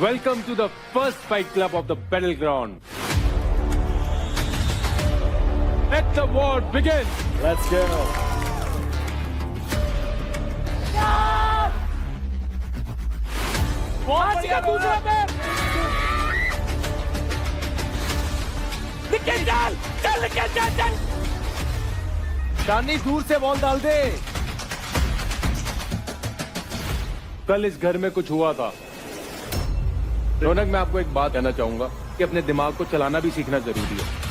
Welcome to the first fight club of the battleground. Let the war begin. Let's go. दूसरा पैर निकल चल चल निकल चल चल शानी दूर से बॉल डाल दे। कल इस घर में कुछ हुआ था। रौनक, मैं आपको एक बात कहना चाहूंगा कि अपने दिमाग को चलाना भी सीखना जरूरी है।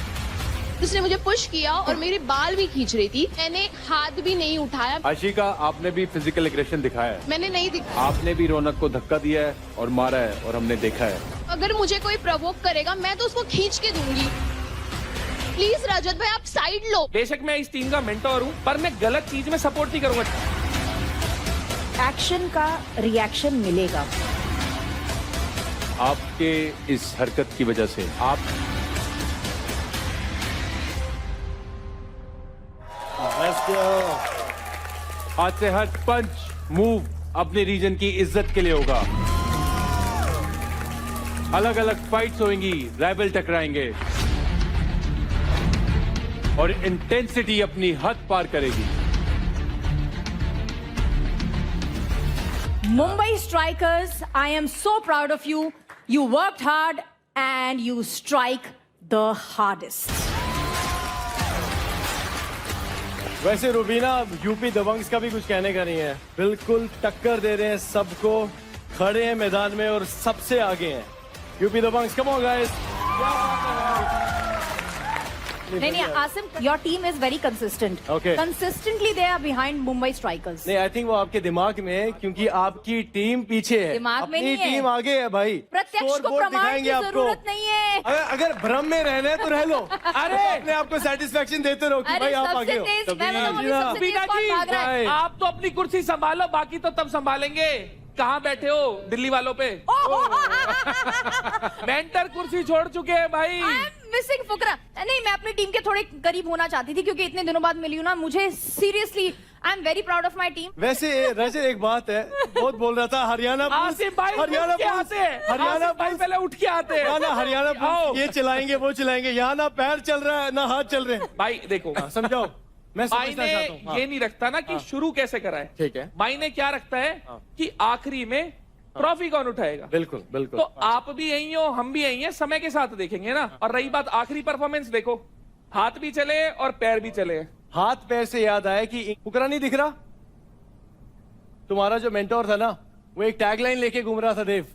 उसने मुझे पुश किया और मेरे बाल भी खींच रही थी। मैंने हाथ भी नहीं उठाया। आशिका, आपने भी फिजिकल एग्रेशन दिखाया है। मैंने नहीं दिखाया। आपने भी रौनक को धक्का दिया है और मारा है, और हमने देखा है। अगर मुझे कोई प्रवोक करेगा मैं तो उसको खींच के दूंगी। प्लीज रजत भाई, आप साइड लो। बेशक मैं इस टीम का मेंटोर हूँ, पर मैं गलत चीज में सपोर्ट नहीं करूंगा। एक्शन का रिएक्शन मिलेगा। आपके इस हरकत की वजह से आप Let's go. आज से हर पंच मूव अपने रीजन की इज्जत के लिए होगा। अलग अलग फाइट्स होंगी, राइवल टकराएंगे और इंटेंसिटी अपनी हद पार करेगी। Mumbai Strikers, I am so proud of you. You worked hard and you strike the hardest. वैसे रुबीना, यूपी दबंग्स का भी कुछ कहने का नहीं है। बिल्कुल टक्कर दे रहे हैं सबको, खड़े हैं मैदान में और सबसे आगे हैं। UP Dabangs, come on guys. नहीं, Asim, your team is very consistent. Okay. Consistently they are behind Mumbai Strikers. नहीं, आई थिंक वो आपके दिमाग में है, क्योंकि आपकी टीम पीछे है, दिमाग में अपनी नहीं है। टीम आगे है भाई। प्रत्यक्ष को Scoreboard प्रमाण की दिखाएंगे आपको। जरूरत नहीं है। अगर भ्रम में रहना है तो रह लो। अरे अपने आप को सेटिस्फेक्शन देते रहो कि अरे भाई आप आगे सबसे हो। तेज, मैं बताऊं अभी सबसे तेज बीना कौन जी, भाग रहा है? आप तो अपनी कुर्सी संभालो, बाकी तो तब संभालेंगे। कहाँ बैठे हो दिल्ली वालों पे? मेंटर कुर्सी छोड़ चुके हैं भाई। मिसिंग फुकरा। नहीं, मैं अपनी टीम के थोड़े करीब होना चाहती थी, क्योंकि इतने दिनों बाद मिली हूँ ना। मुझे seriously I am very proud of my team. वैसे रजत, एक बात है, बहुत बोल रहा था हरियाणा पुलिस, आसिफ भाई हरियाणा उठ के पुलिस, आते हैं। हरियाणा आसिफ भाई पुलिस, पहले उठ के आते हैं। ना हरियाणा आओ। पुलिस ये चलाएंगे वो चलाएंगे, यहाँ ना पैर चल रहा है ना हाथ चल रहे हैं। भाई देखो, समझाओ, मैं समझना मायने चाहता हूँ। हाँ। ये नहीं रखता ना कि शुरू कैसे करा है। ठीक है। मायने क्या रखता है कि आखिरी में ट्रॉफी कौन उठाएगा। बिल्कुल बिल्कुल। तो आप भी यही हो, हम भी यही हैं, समय के साथ देखेंगे ना। और रही बात आखिरी परफॉर्मेंस, देखो हाथ भी चले और पैर भी चले। हाथ पैर से याद आया कि फुकरा नहीं दिख रहा, तुम्हारा जो मेंटोर था ना, वो एक टैगलाइन लेके घूम रहा था। देव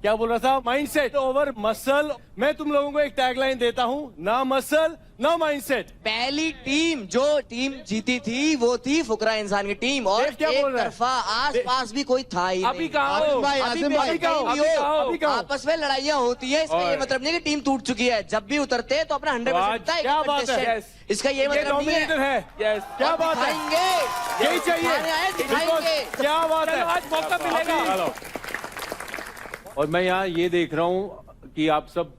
क्या बोल रहा था? Mindset over muscle. मैं तुम लोगों को एक टैगलाइन देता हूँ, ना मसल ना माइंडसेट। पहली टीम जो टीम जीती थी वो थी फुकरा इंसान की टीम, और देव क्या एक बोल रहा है? तरफा आस पास भी कोई था ही अभी नहीं। कहाँ हो? आसिम भाई, अभी आसिम भी भाई, कहाँ हो? कहीं भी अभी हो। कहाँ हो? अभी कहाँ हो? आपस में लड़ाइयाँ होती है, इसका ये और- मतलब नहीं कि टीम टूट चुकी है। जब भी उतरते हैं तो अपना 100% था, क्या बात है? 100%। इसका ये ये मतलब नहीं डोमिनेटर है। है। यस, क्या बात है? दिखाएंगे, यही चाहिए। दिखाने आए, दिखाएंगे। Because क्या बात है? चलो आज मौका मिलेगा। चलो। और मैं यहाँ ये देख रहा हूँ कि आप सब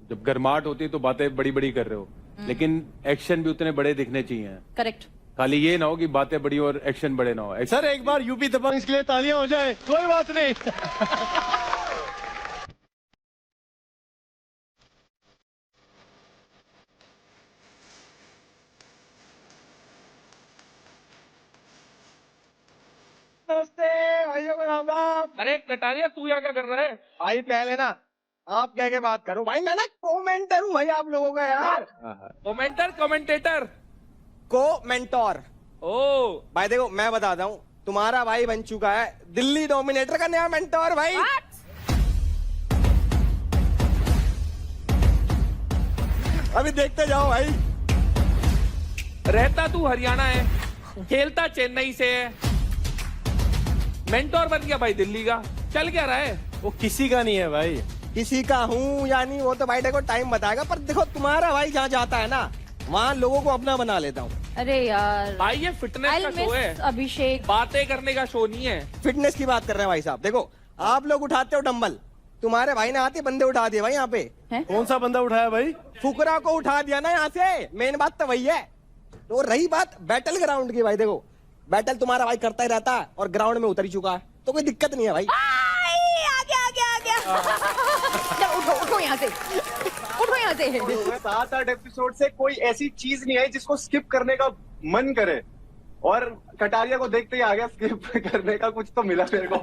जब गर्माहट होती है तो बातें बड़ी बड़ी कर रहे हो, लेकिन एक्शन भी उतने बड़े दिखने चाहिए। करेक्ट। खाली ये ना हो कि बातें बड़ी और एक्शन बड़े ना हो। सर एक बार यूपी दबंग के लिए तालियां हो जाए, कोई बात नहीं। अरे कटारिया, तू यहाँ क्या कर रहा है? भाई पहले ना आप कह के बात करो भाई, मैं ना कमेंटर हूँ भाई आप लोगों का यार। Commenter, commentator. को मेंटोर ओ भाई, देखो मैं बताता हूँ, तुम्हारा भाई बन चुका है दिल्ली डोमिनेटर का नया मेंटोर भाई। अभी देखते जाओ भाई। रहता तू हरियाणा है, खेलता चेन्नई से है, मेंटोर बन गया भाई दिल्ली का। चल क्या रहा है? वो किसी का नहीं है भाई। किसी का हूँ या नहीं वो तो भाई देखो टाइम बताएगा, पर देखो तुम्हारा भाई जहाँ जाता है ना, वहाँ लोगों को अपना बना लेता हूँ। अरे यार, भाई ये फिटनेस I'll का शो है, miss अभिषेक। बातें करने का शो नहीं है। फिटनेस की बात कर रहे हैं भाई साहब। देखो आप लोग उठाते हो डंबल, तुम्हारे भाई ने आते बंदे उठा दिए भाई यहाँ पे। कौन सा बंदा उठाया भाई? फुकरा को उठा दिया ना यहाँ से, मेन बात तो वही है। तो रही बात बैटल ग्राउंड की, भाई देखो बैटल तुम्हारा भाई करता ही रहता है और ग्राउंड में उतर ही चुका है, तो कोई दिक्कत नहीं है भाई। आ गया आ गया आ गया। चलो उठो उठो यहाँ से, उठो यहाँ से। 7-8 एपिसोड से कोई ऐसी चीज नहीं आई जिसको स्किप करने का मन करे, और कटारिया को देखते ही आ गया स्किप करने का कुछ तो मिला मेरे को।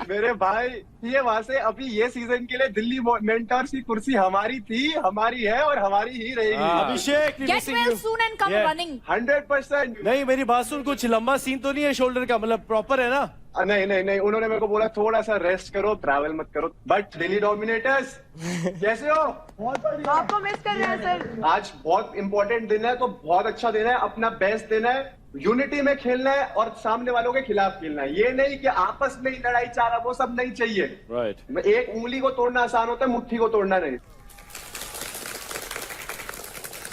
मेरे भाई ये वहां से अभी ये सीजन के लिए दिल्ली मेंटर्स की कुर्सी हमारी थी, हमारी है और हमारी ही रहेगी। अभिषेक Get well soon and come Yeah. running. 100%। नहीं मेरी बात सुन, कुछ लंबा सीन तो नहीं है शोल्डर का, मतलब प्रॉपर है ना? नहीं नहीं नहीं, उन्होंने मेरे को बोला थोड़ा सा रेस्ट करो, ट्रैवल मत करो। बट दिल्ली डोमिनेटर्स कैसे हो? बहुत बढ़िया। आपको मिस कर रहे हैं सर। आज बहुत इंपॉर्टेंट दिन है, तो बहुत अच्छा दिन है, अपना बेस्ट दिन है, यूनिटी में खेलना है और सामने वालों के खिलाफ खेलना है। ये नहीं कि आपस में ही लड़ाई चारा, वो सब नहीं चाहिए। राइट। एक उंगली को तोड़ना आसान होता है, मुट्ठी को तोड़ना नहीं।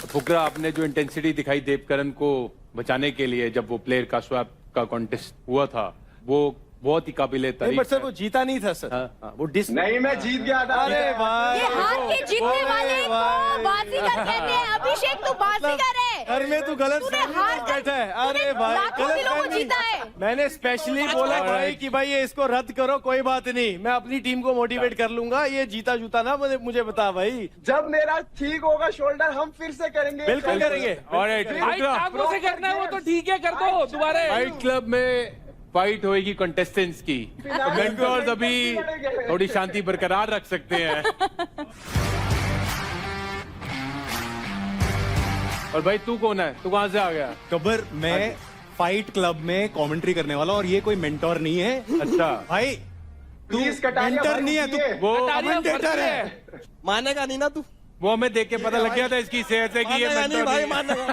फुकरा, आपने जो इंटेंसिटी दिखाई देवकरण को बचाने के लिए जब वो प्लेयर का स्वैप का कॉन्टेस्ट हुआ था, वो बहुत ही काबिले नहीं तारीफ बट सर है। वो जीता नहीं था सर। हाँ। वो डिस नहीं, मैं जीत गया था। अरे भाई, ये हार के जीतने वाले को भाई। बाजीगर कहते हैं। अभिषेक तू बाजीगर है। घर में तू गलत तूने फहमी हार में कर- बैठा है। अरे तूने भाई लाखों गलत दिलों को फहमी। जीता है। मैंने स्पेशली बोला भाई कि भाई ये इसको रद्द करो, कोई बात नहीं, मैं अपनी टीम को मोटिवेट कर लूंगा। ये जीता जूता ना मुझे बता भाई। जब मेरा ठीक होगा शोल्डर, हम फिर से करेंगे। बिल्कुल करेंगे। Alright, भाई फुकरा, टांगों से करना है वो तो ठीक है, कर दो दोबारा। फाइट क्लब में फाइट होएगी कंटेस्टेंट्स की, तो मेंटर्स अभी थोड़ी शांति बरकरार रख सकते हैं। और भाई तू कौन है? तू कहाँ से आ गया? गब्बर, मैं फाइट क्लब में कमेंट्री करने वाला, और ये कोई मेंटोर नहीं है। अच्छा भाई तू Please, कटारिया मेंटर भाई, नहीं है, तू रुकिए। वो कटारिया कमेंटेटर फर्जी है। मानेगा नहीं ना तू? वो हमें देख के पता लग गया था इसकी सेहत से कि ये मानेगा नहीं mentor भाई, नहीं है। मानेगा।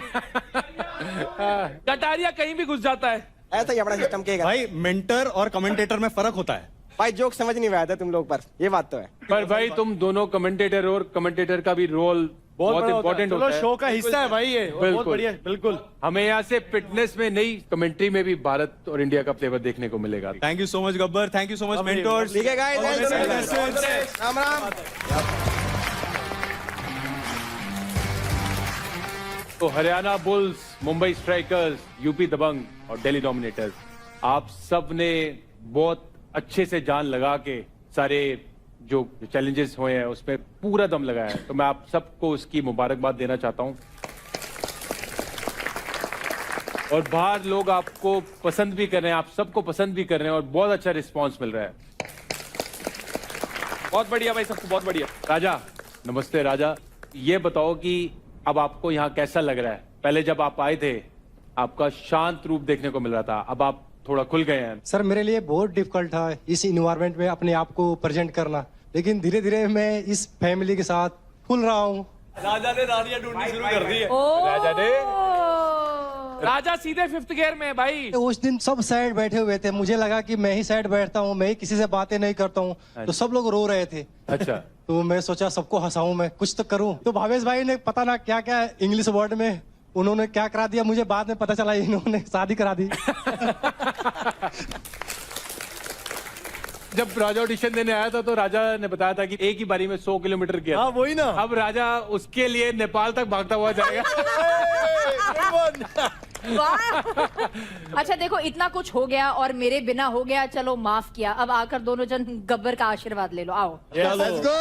कटारिया कहीं भी घुस जाता है। ऐसा ही अपना सिस्टम के भाई मेंटर और कमेंटेटर में फर्क होता है। भाई जोक समझ नहीं आया था तुम लोग पर, ये बात तो है। पर भाई तुम दोनों कमेंटेटर हो, और कमेंटेटर का भी रोल बहुत बड़ा होता है। इंपॉर्टेंट चलो होता है। शो का हिस्सा है भाई ये, और बहुत बिल्कुल। बढ़िया। बिल्कुल। हमें यहाँ से फिटनेस में नहीं, कमेंट्री में भी भारत और इंडिया का फ्लेवर देखने को मिलेगा। Thank you so much Gabbar, thank you so much mentors. ठीक है गाइस, राम राम। तो Haryana Bulls, Mumbai Strikers, UP Dabang और दिल्ली डोमिनेटर्स, आप सब ने बहुत अच्छे से जान लगा के सारे जो चैलेंजेस हुए हैं उसमें पूरा दम लगाया है। तो मैं आप सबको उसकी मुबारकबाद देना चाहता हूं। और बाहर लोग आपको पसंद भी कर रहे हैं, आप सबको पसंद भी कर रहे हैं, और बहुत अच्छा रिस्पांस मिल रहा है। बहुत बढ़िया भाई, सबको बहुत बढ़िया। राजा, नमस्ते राजा। ये बताओ कि अब आपको यहाँ कैसा लग रहा है? पहले जब आप आए थे आपका शांत रूप देखने को मिल रहा था, अब आप थोड़ा खुल गए हैं। सर मेरे लिए बहुत डिफिकल्ट था इस इन्वायरमेंट में अपने आप को प्रेजेंट करना, लेकिन धीरे धीरे मैं इस फैमिली के साथ खुल रहा हूँ। राजा ने रानियां ढूंढनी शुरू कर दी है। राजा ने राजा सीधे 5th गियर में है भाई। उस दिन सब साइड बैठे हुए थे, मुझे लगा कि मैं ही साइड बैठता हूँ, मैं ही किसी से बातें नहीं करता हूँ, तो सब लोग रो रहे थे। अच्छा। तो मैं सोचा सबको हंसाऊं, मैं कुछ तो करूं। तो भावेश भाई ने पता ना क्या क्या इंग्लिश वर्ड में उन्होंने क्या करा दिया, मुझे बाद में पता चला इन्होंने शादी करा दी। जब राजा ऑडिशन देने आया था तो राजा ने बताया था कि एक ही बारी में 100 किलोमीटर किया। हाँ वही ना। अब राजा उसके लिए नेपाल तक भागता हुआ जाएगा। वाह। अच्छा देखो, इतना कुछ हो गया और मेरे बिना हो गया, चलो माफ किया। अब आकर दोनों जन गब्बर का आशीर्वाद ले लो, आओ। Let's go.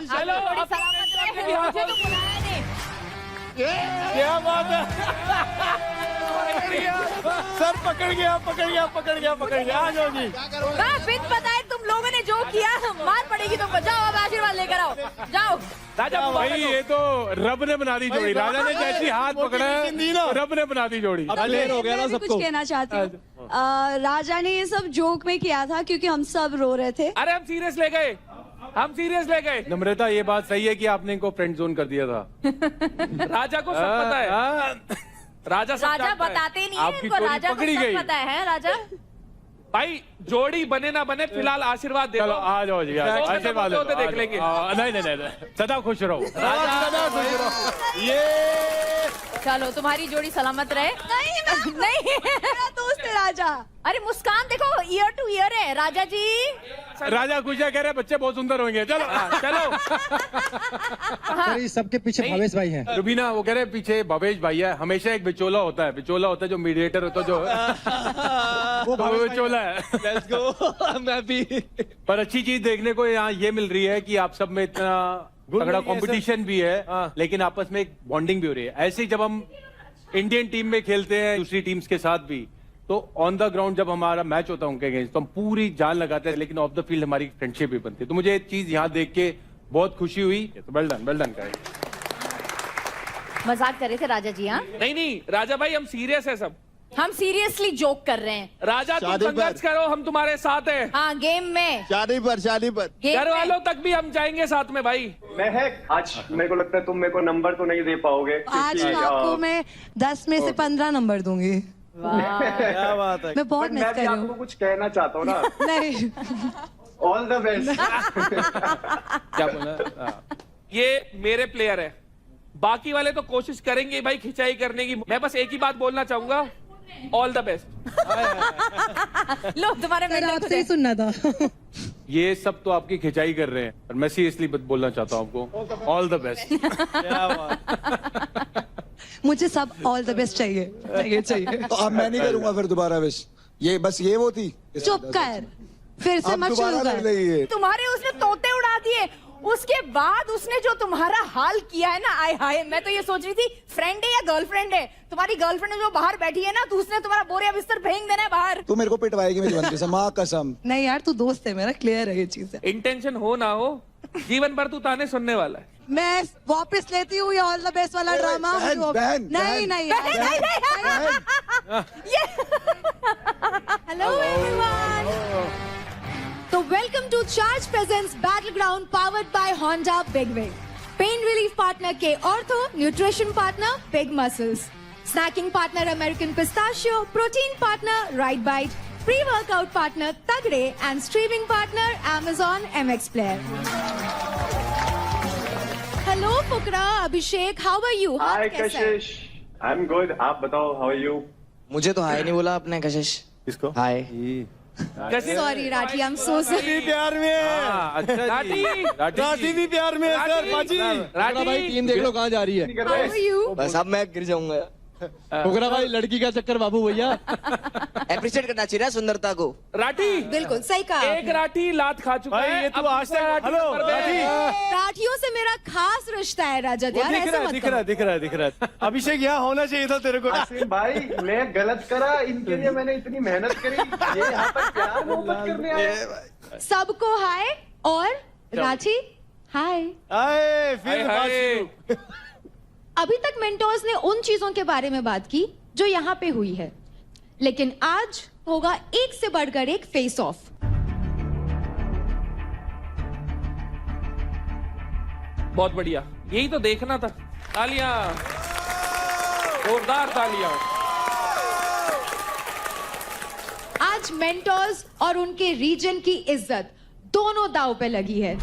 हेलो, बड़ी सलामत रहे, मुझे तो बुलाया नहीं। क्या बात है। सर पकड़ गया। आ जाओ जी। बिन बताए तुम लोगों ने जो किया, मार पड़ेगी तुमको। जाओ अब आशीर्वाद लेकर आओ, जाओ। राजा भाई ये तो रब ने बना दी जोड़ी। राजा ने जैसी हाथ पकड़ा है, रब ने बना दी जोड़ी। क्लियर हो गया ना मैं भी सबको। कुछ कहना चाहती हूँ। राजा ने ये सब जोक में किया था क्योंकि हम सब रो रहे थे। अरे हम सीरियस ले गए। नम्रता, ये बात सही है कि आपने इनको फ्रेंड जोन कर दिया था। राजा को सब पता है। राजा सब राजा जानता है। बताते नहीं है आपकी इनको, चोरी राजा को पकड़ी सब गई। पता है राजा। भाई जोड़ी बने ना बने, फिलहाल आशीर्वाद दे चलो दो। आ जाओ जी, आ जाओ। शौक से आशीर्वाद होते लो, देख आ लेंगे। जाओ। नहीं, सदा खुश रहो। ये चलो तुम्हारी जोड़ी सलामत रहे। नहीं नहीं मेरा दोस्त है राजा। अरे मुस्कान देखो ईयर टू ईयर है राजा जी। राजा खुशिया कह रहे हैं बच्चे बहुत सुंदर होंगे। चलो चलो। सर सबके पीछे भवेश भाई हैं। रुबीना वो कह रहे हैं पीछे भवेश भाई है। हमेशा एक बिचौला होता है, बिचौला होता है जो मीडिएटर होता है, जो वो बिचौला है। Let's go. मैं भी पर अच्छी चीज देखने को यहाँ ये मिल रही है कि आप सब में इतना तगड़ा कंपटीशन भी है, लेकिन आपस में एक बॉन्डिंग भी हो रही है। ऐसे ही जब हम इंडियन टीम में खेलते हैं दूसरी टीम्स के साथ भी, तो ऑन द ग्राउंड जब हमारा मैच होता है उनके अगेंस्ट, तो हम पूरी जान लगाते हैं, लेकिन ऑफ द फील्ड हमारी फ्रेंडशिप भी बनती है। तो मुझे एक चीज यहाँ देख के बहुत खुशी हुई। तो वेल डन करें। मजाक कर रहे थे राजा जी। हाँ नहीं राजा भाई, हम सीरियस है सब। हम सीरियसली जोक कर रहे हैं। राजा तुम संघर्ष करो, हम तुम्हारे साथ हैं। हाँ गेम में, शादी पर गेम घर में। वालों तक भी हम जाएंगे साथ में भाई। महक, आज मेरे को लगता है तुम मेरे को नंबर तो नहीं दे पाओगे, आज क्योंकि, आपको मैं 10 में से 15 नंबर दूंगी। क्या बात है। मैं बहुत but मिस मैं कर भी रही आपको हूँ। कुछ कहना चाहता हूँ ना। नहीं ऑल द बेस्ट। क्या बोला? ये मेरे प्लेयर है, बाकी वाले तो कोशिश करेंगे भाई खिंचाई करने की। मैं बस एक ही बात बोलना चाहूंगा, ऑल द बेस्ट। लो तुम्हारे सर मेंटर आपसे खुद ही है। सुनना था। ये सब तो आपकी खिंचाई कर रहे हैं, और मैं सीरियसली बोलना चाहता हूँ आपको, ऑल द बेस्ट। क्या बात। मुझे सब ऑल द बेस्ट चाहिए चाहिए चाहिए। तो अब मैं नहीं करूंगा फिर दोबारा विश। ये बस ये वो थी। चुप कर, फिर से अब मत शुरू दोबारा लग कर। रही है। तुम्हारे उसने तोते उड़ा दिए, उसके बाद उसने जो तुम्हारा हाल किया है ना, आय हाय। मैं तो ये सोच रही थी फ्रेंड है या गर्लफ्रेंड है। तुम्हारी गर्लफ्रेंड जो बाहर बैठी है ना, तो उसने तुम्हारा बोरिया बिस्तर फेंक देना है बाहर। तू मेरे को पिटवाएगी मेरी बनती से, माँ कसम। नहीं यार तू दोस्त है मेरा, क्लियर है ये चीज। इंटेंशन हो ना हो, जीवन भर तू ताने सुनने वाला है। मैं वापस लेती हूँ ये ऑल द बेस्ट वाला ड्रामा। बहन, नहीं नहीं यार। हेलो एवरीवन, तो welcome to Charge presents Battle Ground powered by Honda Big Wig. Pain relief partner के Ortho, nutrition partner Big Muscles, snacking partner American Pistachio, protein partner Right Bite, pre workout partner Tagde and streaming partner Amazon MX Player. Hello Fukra, Abhishek, how are you? Hi Kashish, I am good. आप बताओ, how are you? मुझे तो हाय नहीं बोला आपने कशिश। किसको? Hi. Sorry Rathi, I am so sorry. प्यार में है। अच्छा राठी, राठी भी प्यार में है सर। बाजी राठी भाई टीम देख लो कहाँ जा रही है। कर हाउ रहे आर यू? बस अब मैं गिर जाऊंगा। फुकरा भाई लड़की का चक्कर बाबू भैया। अप्रिशिएट करना चाहिए ना सुंदरता को। राठी, बिल्कुल सही कहा एक आपने। राठी लात खा चुका भाई, है। ये तू अब आज दूसरा तक- राठी हेलो, पर दे। राठी। राठियों से मेरा खास रिश्ता है राजा यार, ऐसे मत दिख करो। रहा है। अभिषेक यहाँ होना चाहिए था तेरे को। आसिम भाई, मैं गलत करा, इनके लिए मैंने इतनी मेहनत करी, ये यहाँ पर प्यार मोहब्बत करने आए। सबको हाय और राठी हाय। आए फिर हाय, बात हाय। शुरू। अभी तक मेंटोर्स ने उन चीजों के बारे में बात की जो यहाँ पे हुई है, लेकिन आज होगा एक से बढ़कर एक फेस ऑफ। बहुत बढ़िया, यही तो देखना था। तालियां, जोरदार तालियां। आज मेंटोर्स और उनके रीजन की इज्जत दोनों दांव पे लगी है।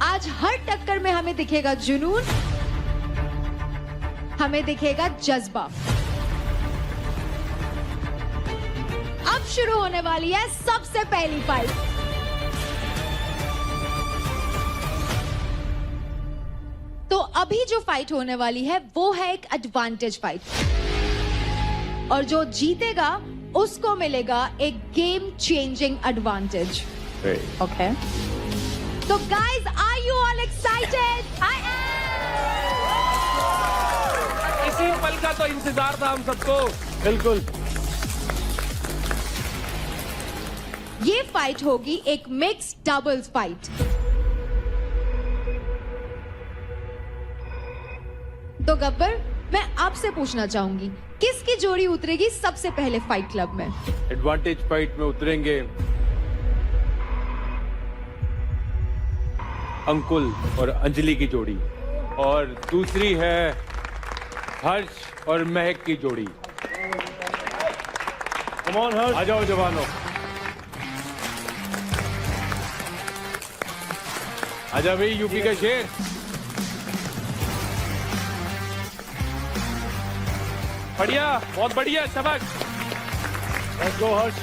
आज हर टक्कर में हमें दिखेगा जुनून, हमें दिखेगा जज्बा। अब शुरू होने वाली है सबसे पहली फाइट। तो अभी जो फाइट होने वाली है वो है एक एडवांटेज फाइट, और जो जीतेगा उसको मिलेगा एक गेम चेंजिंग एडवांटेज। ओके, तो guys, are you all excited? I am. इसी पल का तो इंतजार था हम सबको। बिल्कुल। ये फाइट होगी एक मिक्स डबल्स फाइट। तो गब्बर, मैं आपसे पूछना चाहूंगी, किसकी जोड़ी उतरेगी सबसे पहले फाइट क्लब में? एडवांटेज फाइट में उतरेंगे अंकुल और अंजलि की जोड़ी, और दूसरी है हर्ष और महक की जोड़ी। कम ऑन हर्ष। आ जाओ जवानों। आजा भाई यूपी का शेर। बढ़िया, बहुत बढ़िया, शाबाश। लेट्स गो हर्ष।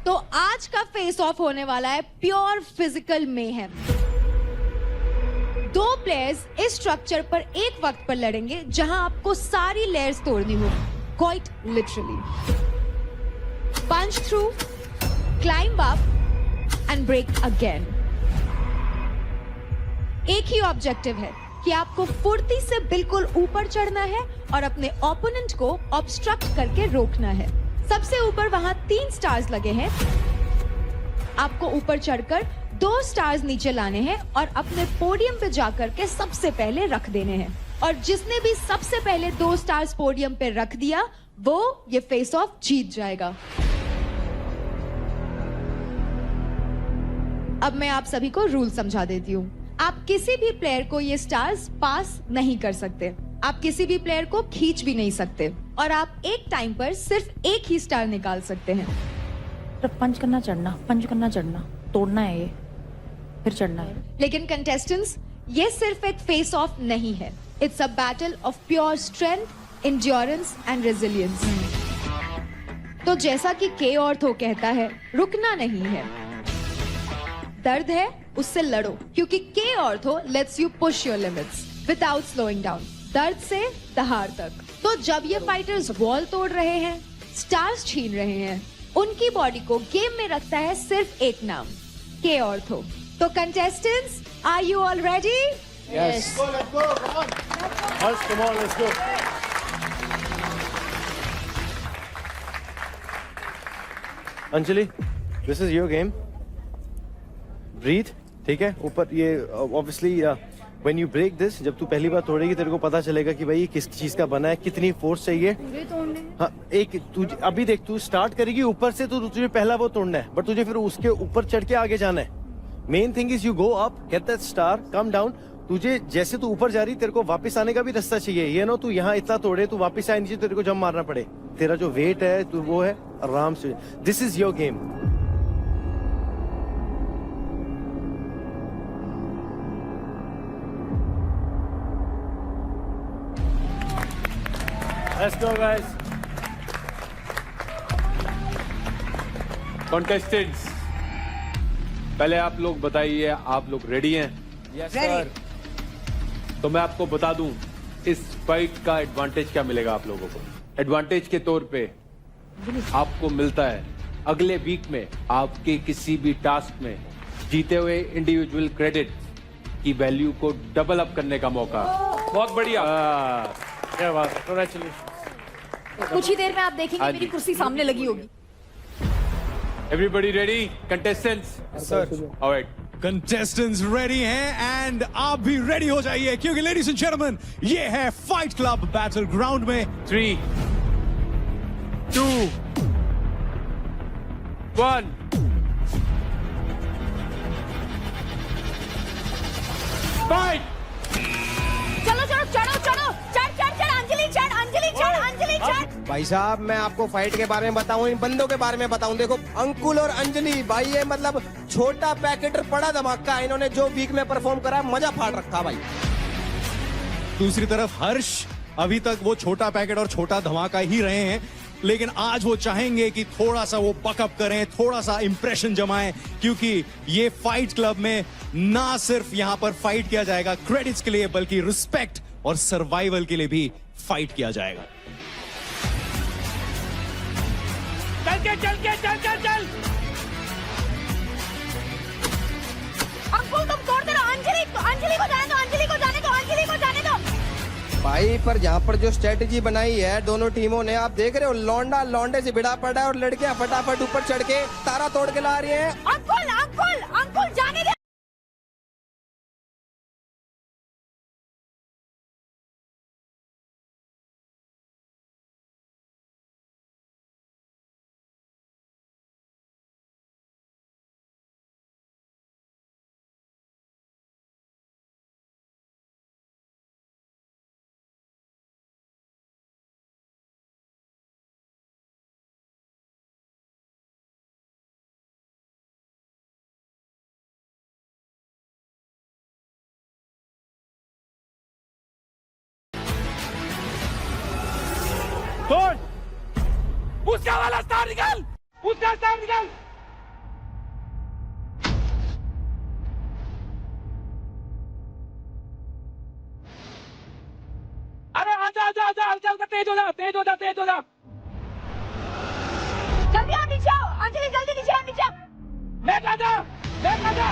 तो आज का फेस ऑफ होने वाला है प्योर फिजिकल मेहम। दो प्लेयर्स इस स्ट्रक्चर पर एक वक्त पर लड़ेंगे जहां आपको सारी लेयर्स तोड़नी होगी, quite literally. Punch through, climb up and break again. एक ही ऑब्जेक्टिव है कि आपको फुर्ती से बिल्कुल ऊपर चढ़ना है और अपने ओपोनेंट को ऑब्स्ट्रक्ट करके रोकना है। सबसे ऊपर वहां 3 स्टार्स लगे हैं। आपको ऊपर चढ़कर 2 स्टार्स नीचे लाने हैं और अपने पोडियम पे जाकर के सबसे पहले रख देने हैं। और जिसने भी सबसे पहले 2 स्टार्स पोडियम पे रख दिया वो ये फेस ऑफ जीत जाएगा। अब मैं आप सभी को रूल समझा देती हूँ। आप किसी भी प्लेयर को ये स्टार्स पास नहीं कर सकते, आप किसी भी प्लेयर को खींच भी नहीं सकते और आप एक टाइम पर सिर्फ एक ही स्टार निकाल सकते हैं। तो पंच करना चढ़ना, पंच करना चढ़ना, तोड़ना है ये, फिर चढ़ना है। लेकिन कंटेस्टेंट्स, ये सिर्फ एक फेस ऑफ नहीं है, it's a battle of pure strength, endurance and resilience. तो जैसा कि के ऑर्थो कहता है, रुकना नहीं है। दर्द है उससे लड़ो, क्योंकि के ortho let's you push your limits without slowing down. दर्द से दहाड़ तक। तो जब ये फाइटर्स वॉल तोड़ रहे हैं, स्टार्स छीन रहे हैं, उनकी बॉडी को गेम में रखता है सिर्फ एक नाम, के ऑर्थो। तो contestants, are you all ready? Yes. Harsh, come on, let's go. Anjali, this is your game. Breathe, ठीक है? ऊपर ये obviously when you break this, जब तू पहली बार तोड़ेगी तेरे को पता चलेगा कि भाई ये किस चीज का बना है, कितनी फोर्स चाहिए। हाँ, एक तू अभी देख, तू स्टार्ट करेगी ऊपर से तो तुझे पहला वो तोड़ना है, बट तुझे फिर उसके ऊपर चढ़ के आगे जाना है। Main thing is you go up, get that star, come down. तुझे जैसे तू ऊपर जा रही, तेरे को वापस आने का भी रास्ता चाहिए। ये ना तू यहाँ इतना तोड़े, तू वापस आए नीचे, तेरे को जंप मारना पड़े। तेरा जो वेट है तो वो है आराम से। This is your game. Let's go, guys. Contestants, पहले आप लोग बताइए, आप लोग रेडी हैं? Yes sir. तो मैं आपको बता दूं, इस फाइट का एडवांटेज क्या मिलेगा आप लोगों को। एडवांटेज के तौर पे आपको मिलता है अगले वीक में आपके किसी भी टास्क में जीते हुए इंडिविजुअल क्रेडिट की वैल्यू को डबल अप करने का मौका। बहुत बढ़िया। क्या बात है, कांग्रेचुलेशन। कुछ ही देर में आप देखेंगे हाँ मेरी जी। कुर्सी सामने लगी होगी। Everybody ready? Contestants sir. Alright, contestants ready हैं एंड आप भी रेडी हो जाइए, क्योंकि लेडीज एंड जेंटलमैन, ये है फाइट क्लब बैटल ग्राउंड में 3, 2, 1 फाइट। चलो चलो, चढ़ो चढ़ो, चढ़ चढ़ चढ़, अंजलि चढ़, अंजलि चढ़, अंजलि चढ़। भाई साहब, मैं आपको फाइट के बारे में बताऊं, इन बंदों के बारे में बताऊं। देखो, अंकुल और अंजलि भाई, ये मतलब छोटा पैकेट पड़ा धमाका। इन्होंने जो वीक में परफॉर्म करा, मजा फाड़ रखा भाई। दूसरी तरफ हर्ष अभी तक वो छोटा पैकेट और छोटा धमाका ही रहे हैं, लेकिन आज वो चाहेंगे कि थोड़ा सा वो बकअप करें, थोड़ा सा इंप्रेशन जमाएं, क्योंकि ये फाइट क्लब में ना सिर्फ यहां पर फाइट किया जाएगा क्रेडिट्स के लिए, बल्कि रिस्पेक्ट और सर्वाइवल के लिए भी फाइट किया जाएगा। चल के चल के चल चल चल। अंकुल तुम तोड़ दे रहे हो, अंजलि को जाने दो, अंजलि को जाने दो, अंजलि को जाने दो। भाई, पर यहाँ पर जो स्ट्रेटेजी बनाई है दोनों टीमों ने, आप देख रहे हो, लौंडा लौंडे से भिड़ा पड़ा है और लड़कियां फटाफट ऊपर चढ़ के तारा तोड़ के ला रही हैं। अंकुल अंकुल अंकुल जाने दे। तोड़। उसका वाला स्टार निकाल, उसका स्टार निकाल। अरे आजा आजा आजा आजा आजा, तेज हो जा, तेज हो जा, तेज हो जा। जल्दी आओ, नीचे आओ अंजलि, जल्दी नीचे आओ, नीचे आओ। बैठ आजा, बैठ आजा।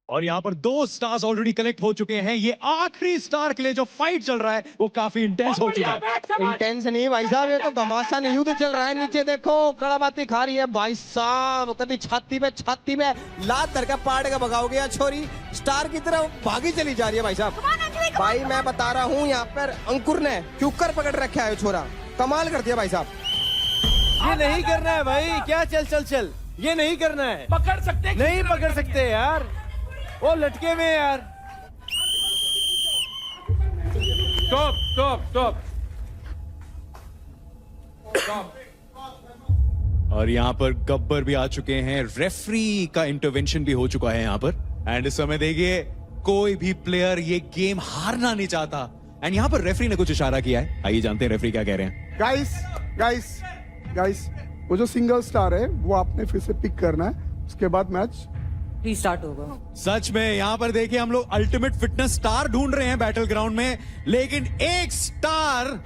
और यहाँ पर 2 स्टार्स ऑलरेडी कलेक्ट हो चुके हैं। ये आखिरी स्टार के लिए जो फाइट चल रहा है वो काफी इंटेंस हो चुका है। इंटेंस नहीं भाई साहब, ये तो घमासान युद्ध चल रहा है। नीचे देखो कड़ाबाती खा रही है भाई साहब, कभी छाती में लात धर के पाड़ के भगाओगे या छोरी स्टार की तरफ भागी चली जा रही है भाई साहब। भाई मैं बता रहा हूँ, यहाँ पर अंकुर ने क्यूकर पकड़ रखा है छोरा, कमाल कर दिया भाई साहब। ये नहीं करना है भाई, क्या चल, ये नहीं करना है। पकड़ सकते नहीं पकड़ सकते यार, वो लटके में यार। स्टॉप। और यहाँ पर गब्बर भी आ चुके हैं, रेफरी का इंटरवेंशन भी हो चुका है यहाँ पर। एंड इस समय देखिए कोई भी प्लेयर ये गेम हारना नहीं चाहता। एंड यहाँ पर रेफरी ने कुछ इशारा किया है, आइए जानते हैं रेफरी क्या कह रहे हैं। गाइस वो जो सिंगल स्टार है वो आपने फिर से पिक करना है, उसके बाद मैच रीस्टार्ट होगा। सच में यहाँ पर देखिए हम लोग अल्टीमेट फिटनेस स्टार ढूंढ रहे हैं बैटल ग्राउंड में, लेकिन एक स्टार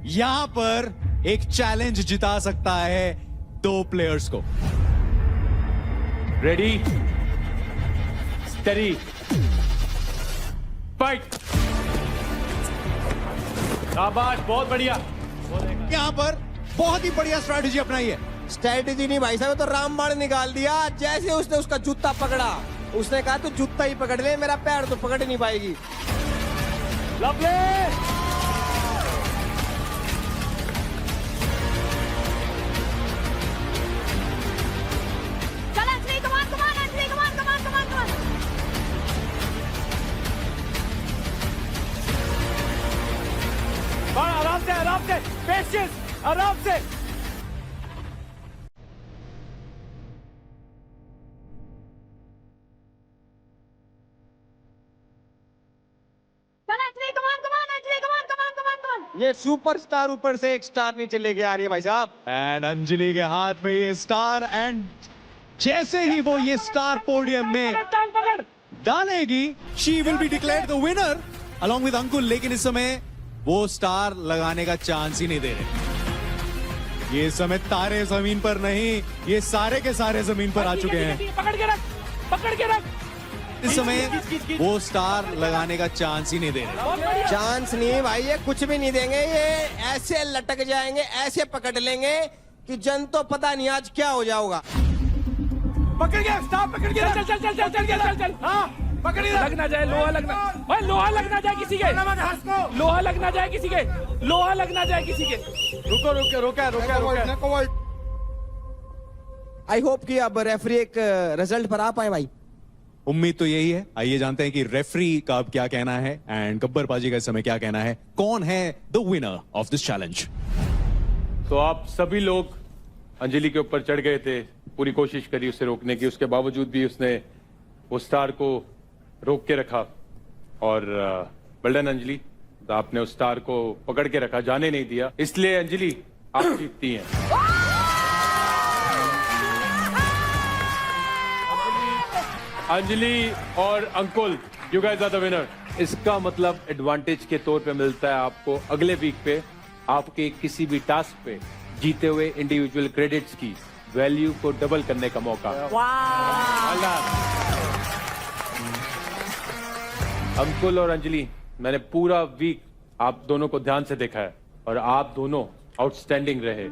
यहाँ पर एक चैलेंज जिता सकता है 2 प्लेयर्स को। Ready, steady, fight. शाबाश, बहुत बढ़िया। यहाँ पर बहुत ही बढ़िया स्ट्रैटेजी अपनाई है। स्ट्रैटेजी नहीं भाई साहब, तो रामबाण निकाल दिया। जैसे उसने उसका जूता पकड़ा, उसने कहा तू जूता ही पकड़ ले, मेरा पैर तो पकड़ नहीं पाएगी। लवली। चल अंजलि, कमान अंजलि, कमान। आराम से, पेशेंस, आराम से। ये सुपरस्टार ऊपर से एक स्टार नीचे लेके आ रही है भाई साहब। एंड अंजलि के हाथ में ये स्टार, एंड जैसे ही वो ये स्टार पोडियम में डालेगी, she will be declared the winner along with Ankul. लेकिन इस समय वो स्टार लगाने का चांस ही नहीं दे रहे। ये समय तारे जमीन पर नहीं, ये सारे के सारे जमीन पर आ चुके हैं। पकड़ के रख। इस समय वो स्टार लगाने का चांस ही नहीं दे रहे। चांस नहीं भाई, ये कुछ भी नहीं देंगे। ये ऐसे लटक जाएंगे, ऐसे पकड़ लेंगे कि जन तो पता नहीं आज क्या हो जाओगा। पकड़ के स्टार, पकड़ के चल। हाँ पकड़, लगना जाए, लोहा लगना, भाई लोहा लगना जाए किसी के, लोहा लगना जाए किसी के, लोहा लगना जाए किसी के। रुको। आई होप कि अब रेफरी एक रिजल्ट पर आ पाए भाई। उम्मीद तो यही है। आइए जानते हैं कि रेफरी का अब क्या कहना है एंड गब्बर पाजी का इस समय क्या कहना है। कौन है the winner of this challenge? तो आप सभी लोग अंजलि के ऊपर चढ़ गए थे, पूरी कोशिश करी उसे रोकने की, उसके बावजूद भी उसने वो स्टार को रोक के रखा। और वेल अंजलि, आपने उस स्टार को पकड़ के रखा, जाने नहीं दिया, इसलिए अंजलि आप जीतती हैं। अंजलि और Ankul, you guys are the winner. इसका मतलब एडवांटेज के तौर पे मिलता है आपको अगले वीक पे आपके किसी भी टास्क पे जीते हुए इंडिविजुअल क्रेडिट्स की वैल्यू को डबल करने का मौका। अंकुल और अंजलि, मैंने पूरा वीक आप दोनों को ध्यान से देखा है और आप दोनों आउटस्टैंडिंग रहे।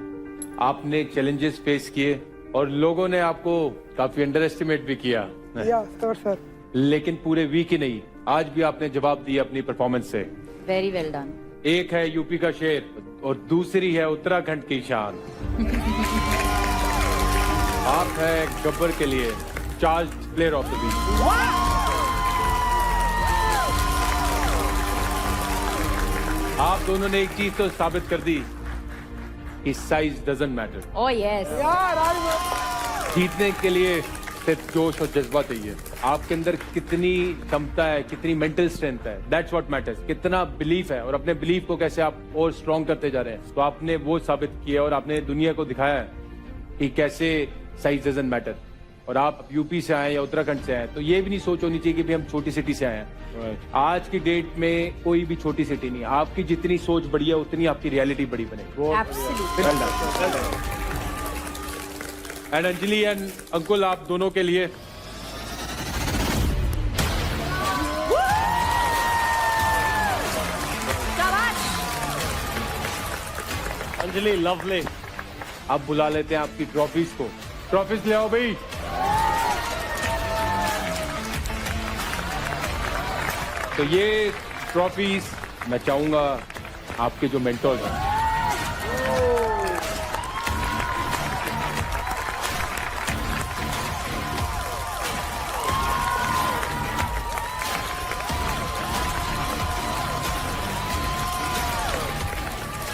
आपने चैलेंजेस फेस किए और लोगों ने आपको काफी अंडर एस्टिमेट भी किया। सर लेकिन पूरे वीक ही नहीं, आज भी आपने जवाब दिया अपनी परफॉर्मेंस से। Very well done. एक है यूपी का शेर और दूसरी है उत्तराखंड की शान। आप है गब्बर के लिए charge player of the week. आप दोनों ने एक चीज तो साबित कर दी कि size doesn't matter. Oh yes. जीतने के लिए सिर्फ जोश और जज्बा चाहिए। आपके अंदर कितनी क्षमता है, कितनी मेंटल स्ट्रेंथ है, दैट्स व्हाट मैटर्स। कितना बिलीफ है और अपने बिलीफ को कैसे आप और स्ट्रॉन्ग करते जा रहे हैं। तो आपने वो साबित किया और आपने दुनिया को दिखाया है कि कैसे साइज डजंट मैटर। और आप यूपी से आए या उत्तराखंड से आए तो ये भी नहीं सोच होनी चाहिए कि भाई हम छोटी सिटी से आए हैं। आज की डेट में कोई भी छोटी सिटी नहीं, आपकी जितनी सोच बड़ी है उतनी आपकी रियलिटी बड़ी बनेगी। एंड अंजलि एंड अंकुल, आप दोनों के लिए अंजलि लवली, आप बुला लेते हैं आपकी ट्रॉफीज को। ट्रॉफीज ले आओ भाई। तो ये ट्रॉफीज मैं चाहूंगा आपके जो मेंटोर्स हैं,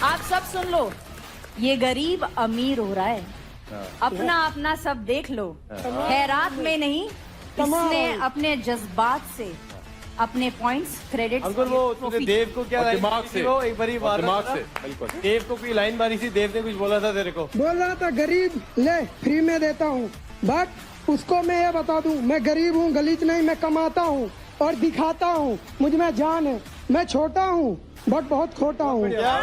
आप सब सुन लो, ये गरीब अमीर हो रहा है, अपना अपना सब देख लो। खैरात में नहीं, इसने अपने जज्बात से अपने पॉइंट्स क्रेडिट। अंकुल वो तूने देव को क्या दिमाग से, एक बारी दिमाग से, बिल्कुल। देव को कोई लाइन मारी थी, देव ने कुछ बोला था तेरे को। बोल रहा था गरीब ले फ्री में देता हूँ, बट उसको मैं ये बता दूं, मैं गरीब हूँ, गलीच नहीं, मैं कमाता हूँ और दिखाता हूँ, मुझ में जान है। मैं छोटा हूँ बट बहुत खोटा हूँ। क्या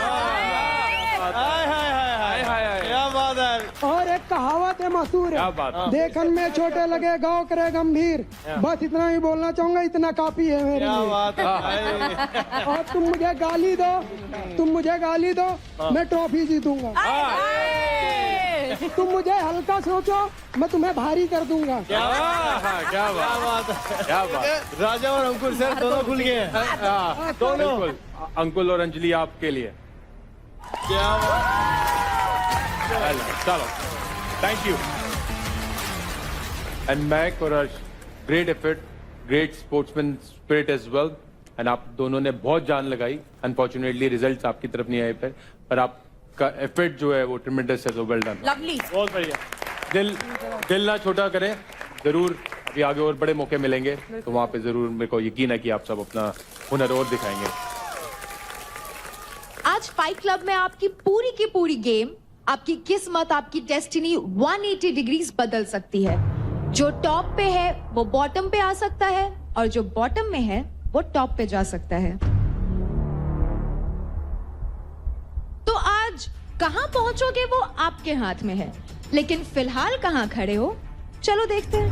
बात है। और एक कहावत है मशहूर क्या है, बात। देखन में छोटे लगे गाँव करे गंभीर। बस इतना ही बोलना चाहूंगा, इतना काफी है मेरे क्या लिए। बात है। और तुम मुझे गाली दो, तुम मुझे गाली दो, मैं ट्रॉफी जीतूंगा। तुम मुझे हल्का सोचो, मैं तुम्हें भारी कर दूंगा। क्या बात, क्या बात, क्या बात। राजा और अंकुर सर दोनों खुल गए हैं। दोनों। बिल्कुल। अंकुल और अंजलि आपके लिए। क्या चलो, थैंक यू। एंड मैक और Arsh, great effort, great sportsman spirit as well. And आप दोनों ने बहुत जान लगाई। अनफॉर्चुनेटली रिजल्ट्स आपकी तरफ नहीं आए पर आपका एफर्ट जो है वो ट्रिमेंडस है। तो वेल डन, लवली। बहुत बढ़िया। दिल ना छोटा करें, जरूर अभी आगे और बड़े मौके मिलेंगे तो वहां पे जरूर मेरे को यकीन है कि आप सब अपना हुनर और दिखाएंगे। आज फाइट क्लब में आपकी की पूरी गेम, आपकी किस्मत, आपकी डेस्टिनी 180 डिग्रीज बदल सकती है। जो टॉप पे है वो बॉटम पे आ सकता है और जो बॉटम में है वो टॉप पे जा सकता है। तो आज कहां पहुंचोगे वो आपके हाथ में है, लेकिन फिलहाल कहां खड़े हो चलो देखते हैं।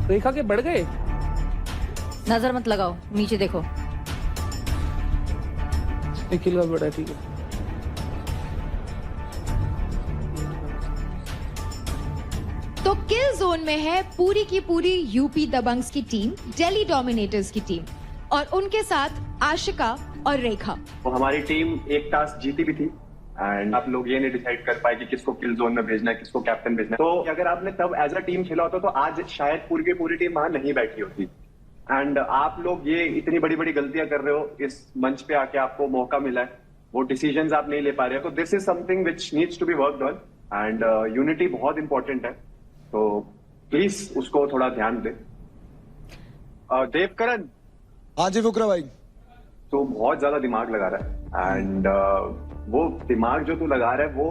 रेखा के बढ़ गए। नजर मत लगाओ, नीचे देखो। निखिल का बड़ा, ठीक है। तो किल जोन में है की पूरी यूपी दबंग्स की टीम, दिल्ली डोमिनेटर्स की टीम, और उनके साथ आशिका और रेखा। तो हमारी टीम एक टास्क जीती भी थी एंड आप लोग ये नहीं डिसाइड कर पाए कि किसको किल जोन में भेजना है, किसको कैप्टन भेजना है। तो अगर आपने तब एज अ टीम खेला होता तो आज शायद पूरी की पूरी टीम वहां नहीं बैठी होती। एंड आप लोग ये इतनी बड़ी बड़ी गलतियां कर रहे हो, इस मंच पे आके आपको मौका मिला है, वो डिसीजंस आप नहीं ले पा रहे हो। तो this is something which needs to be worked on and unity बहुत इंपॉर्टेंट है, तो प्लीज उसको थोड़ा ध्यान दे। देवकरण। हाँ जी फुकरा भाई। तो बहुत ज्यादा दिमाग लगा रहा है एंड वो दिमाग जो तू लगा रहा है वो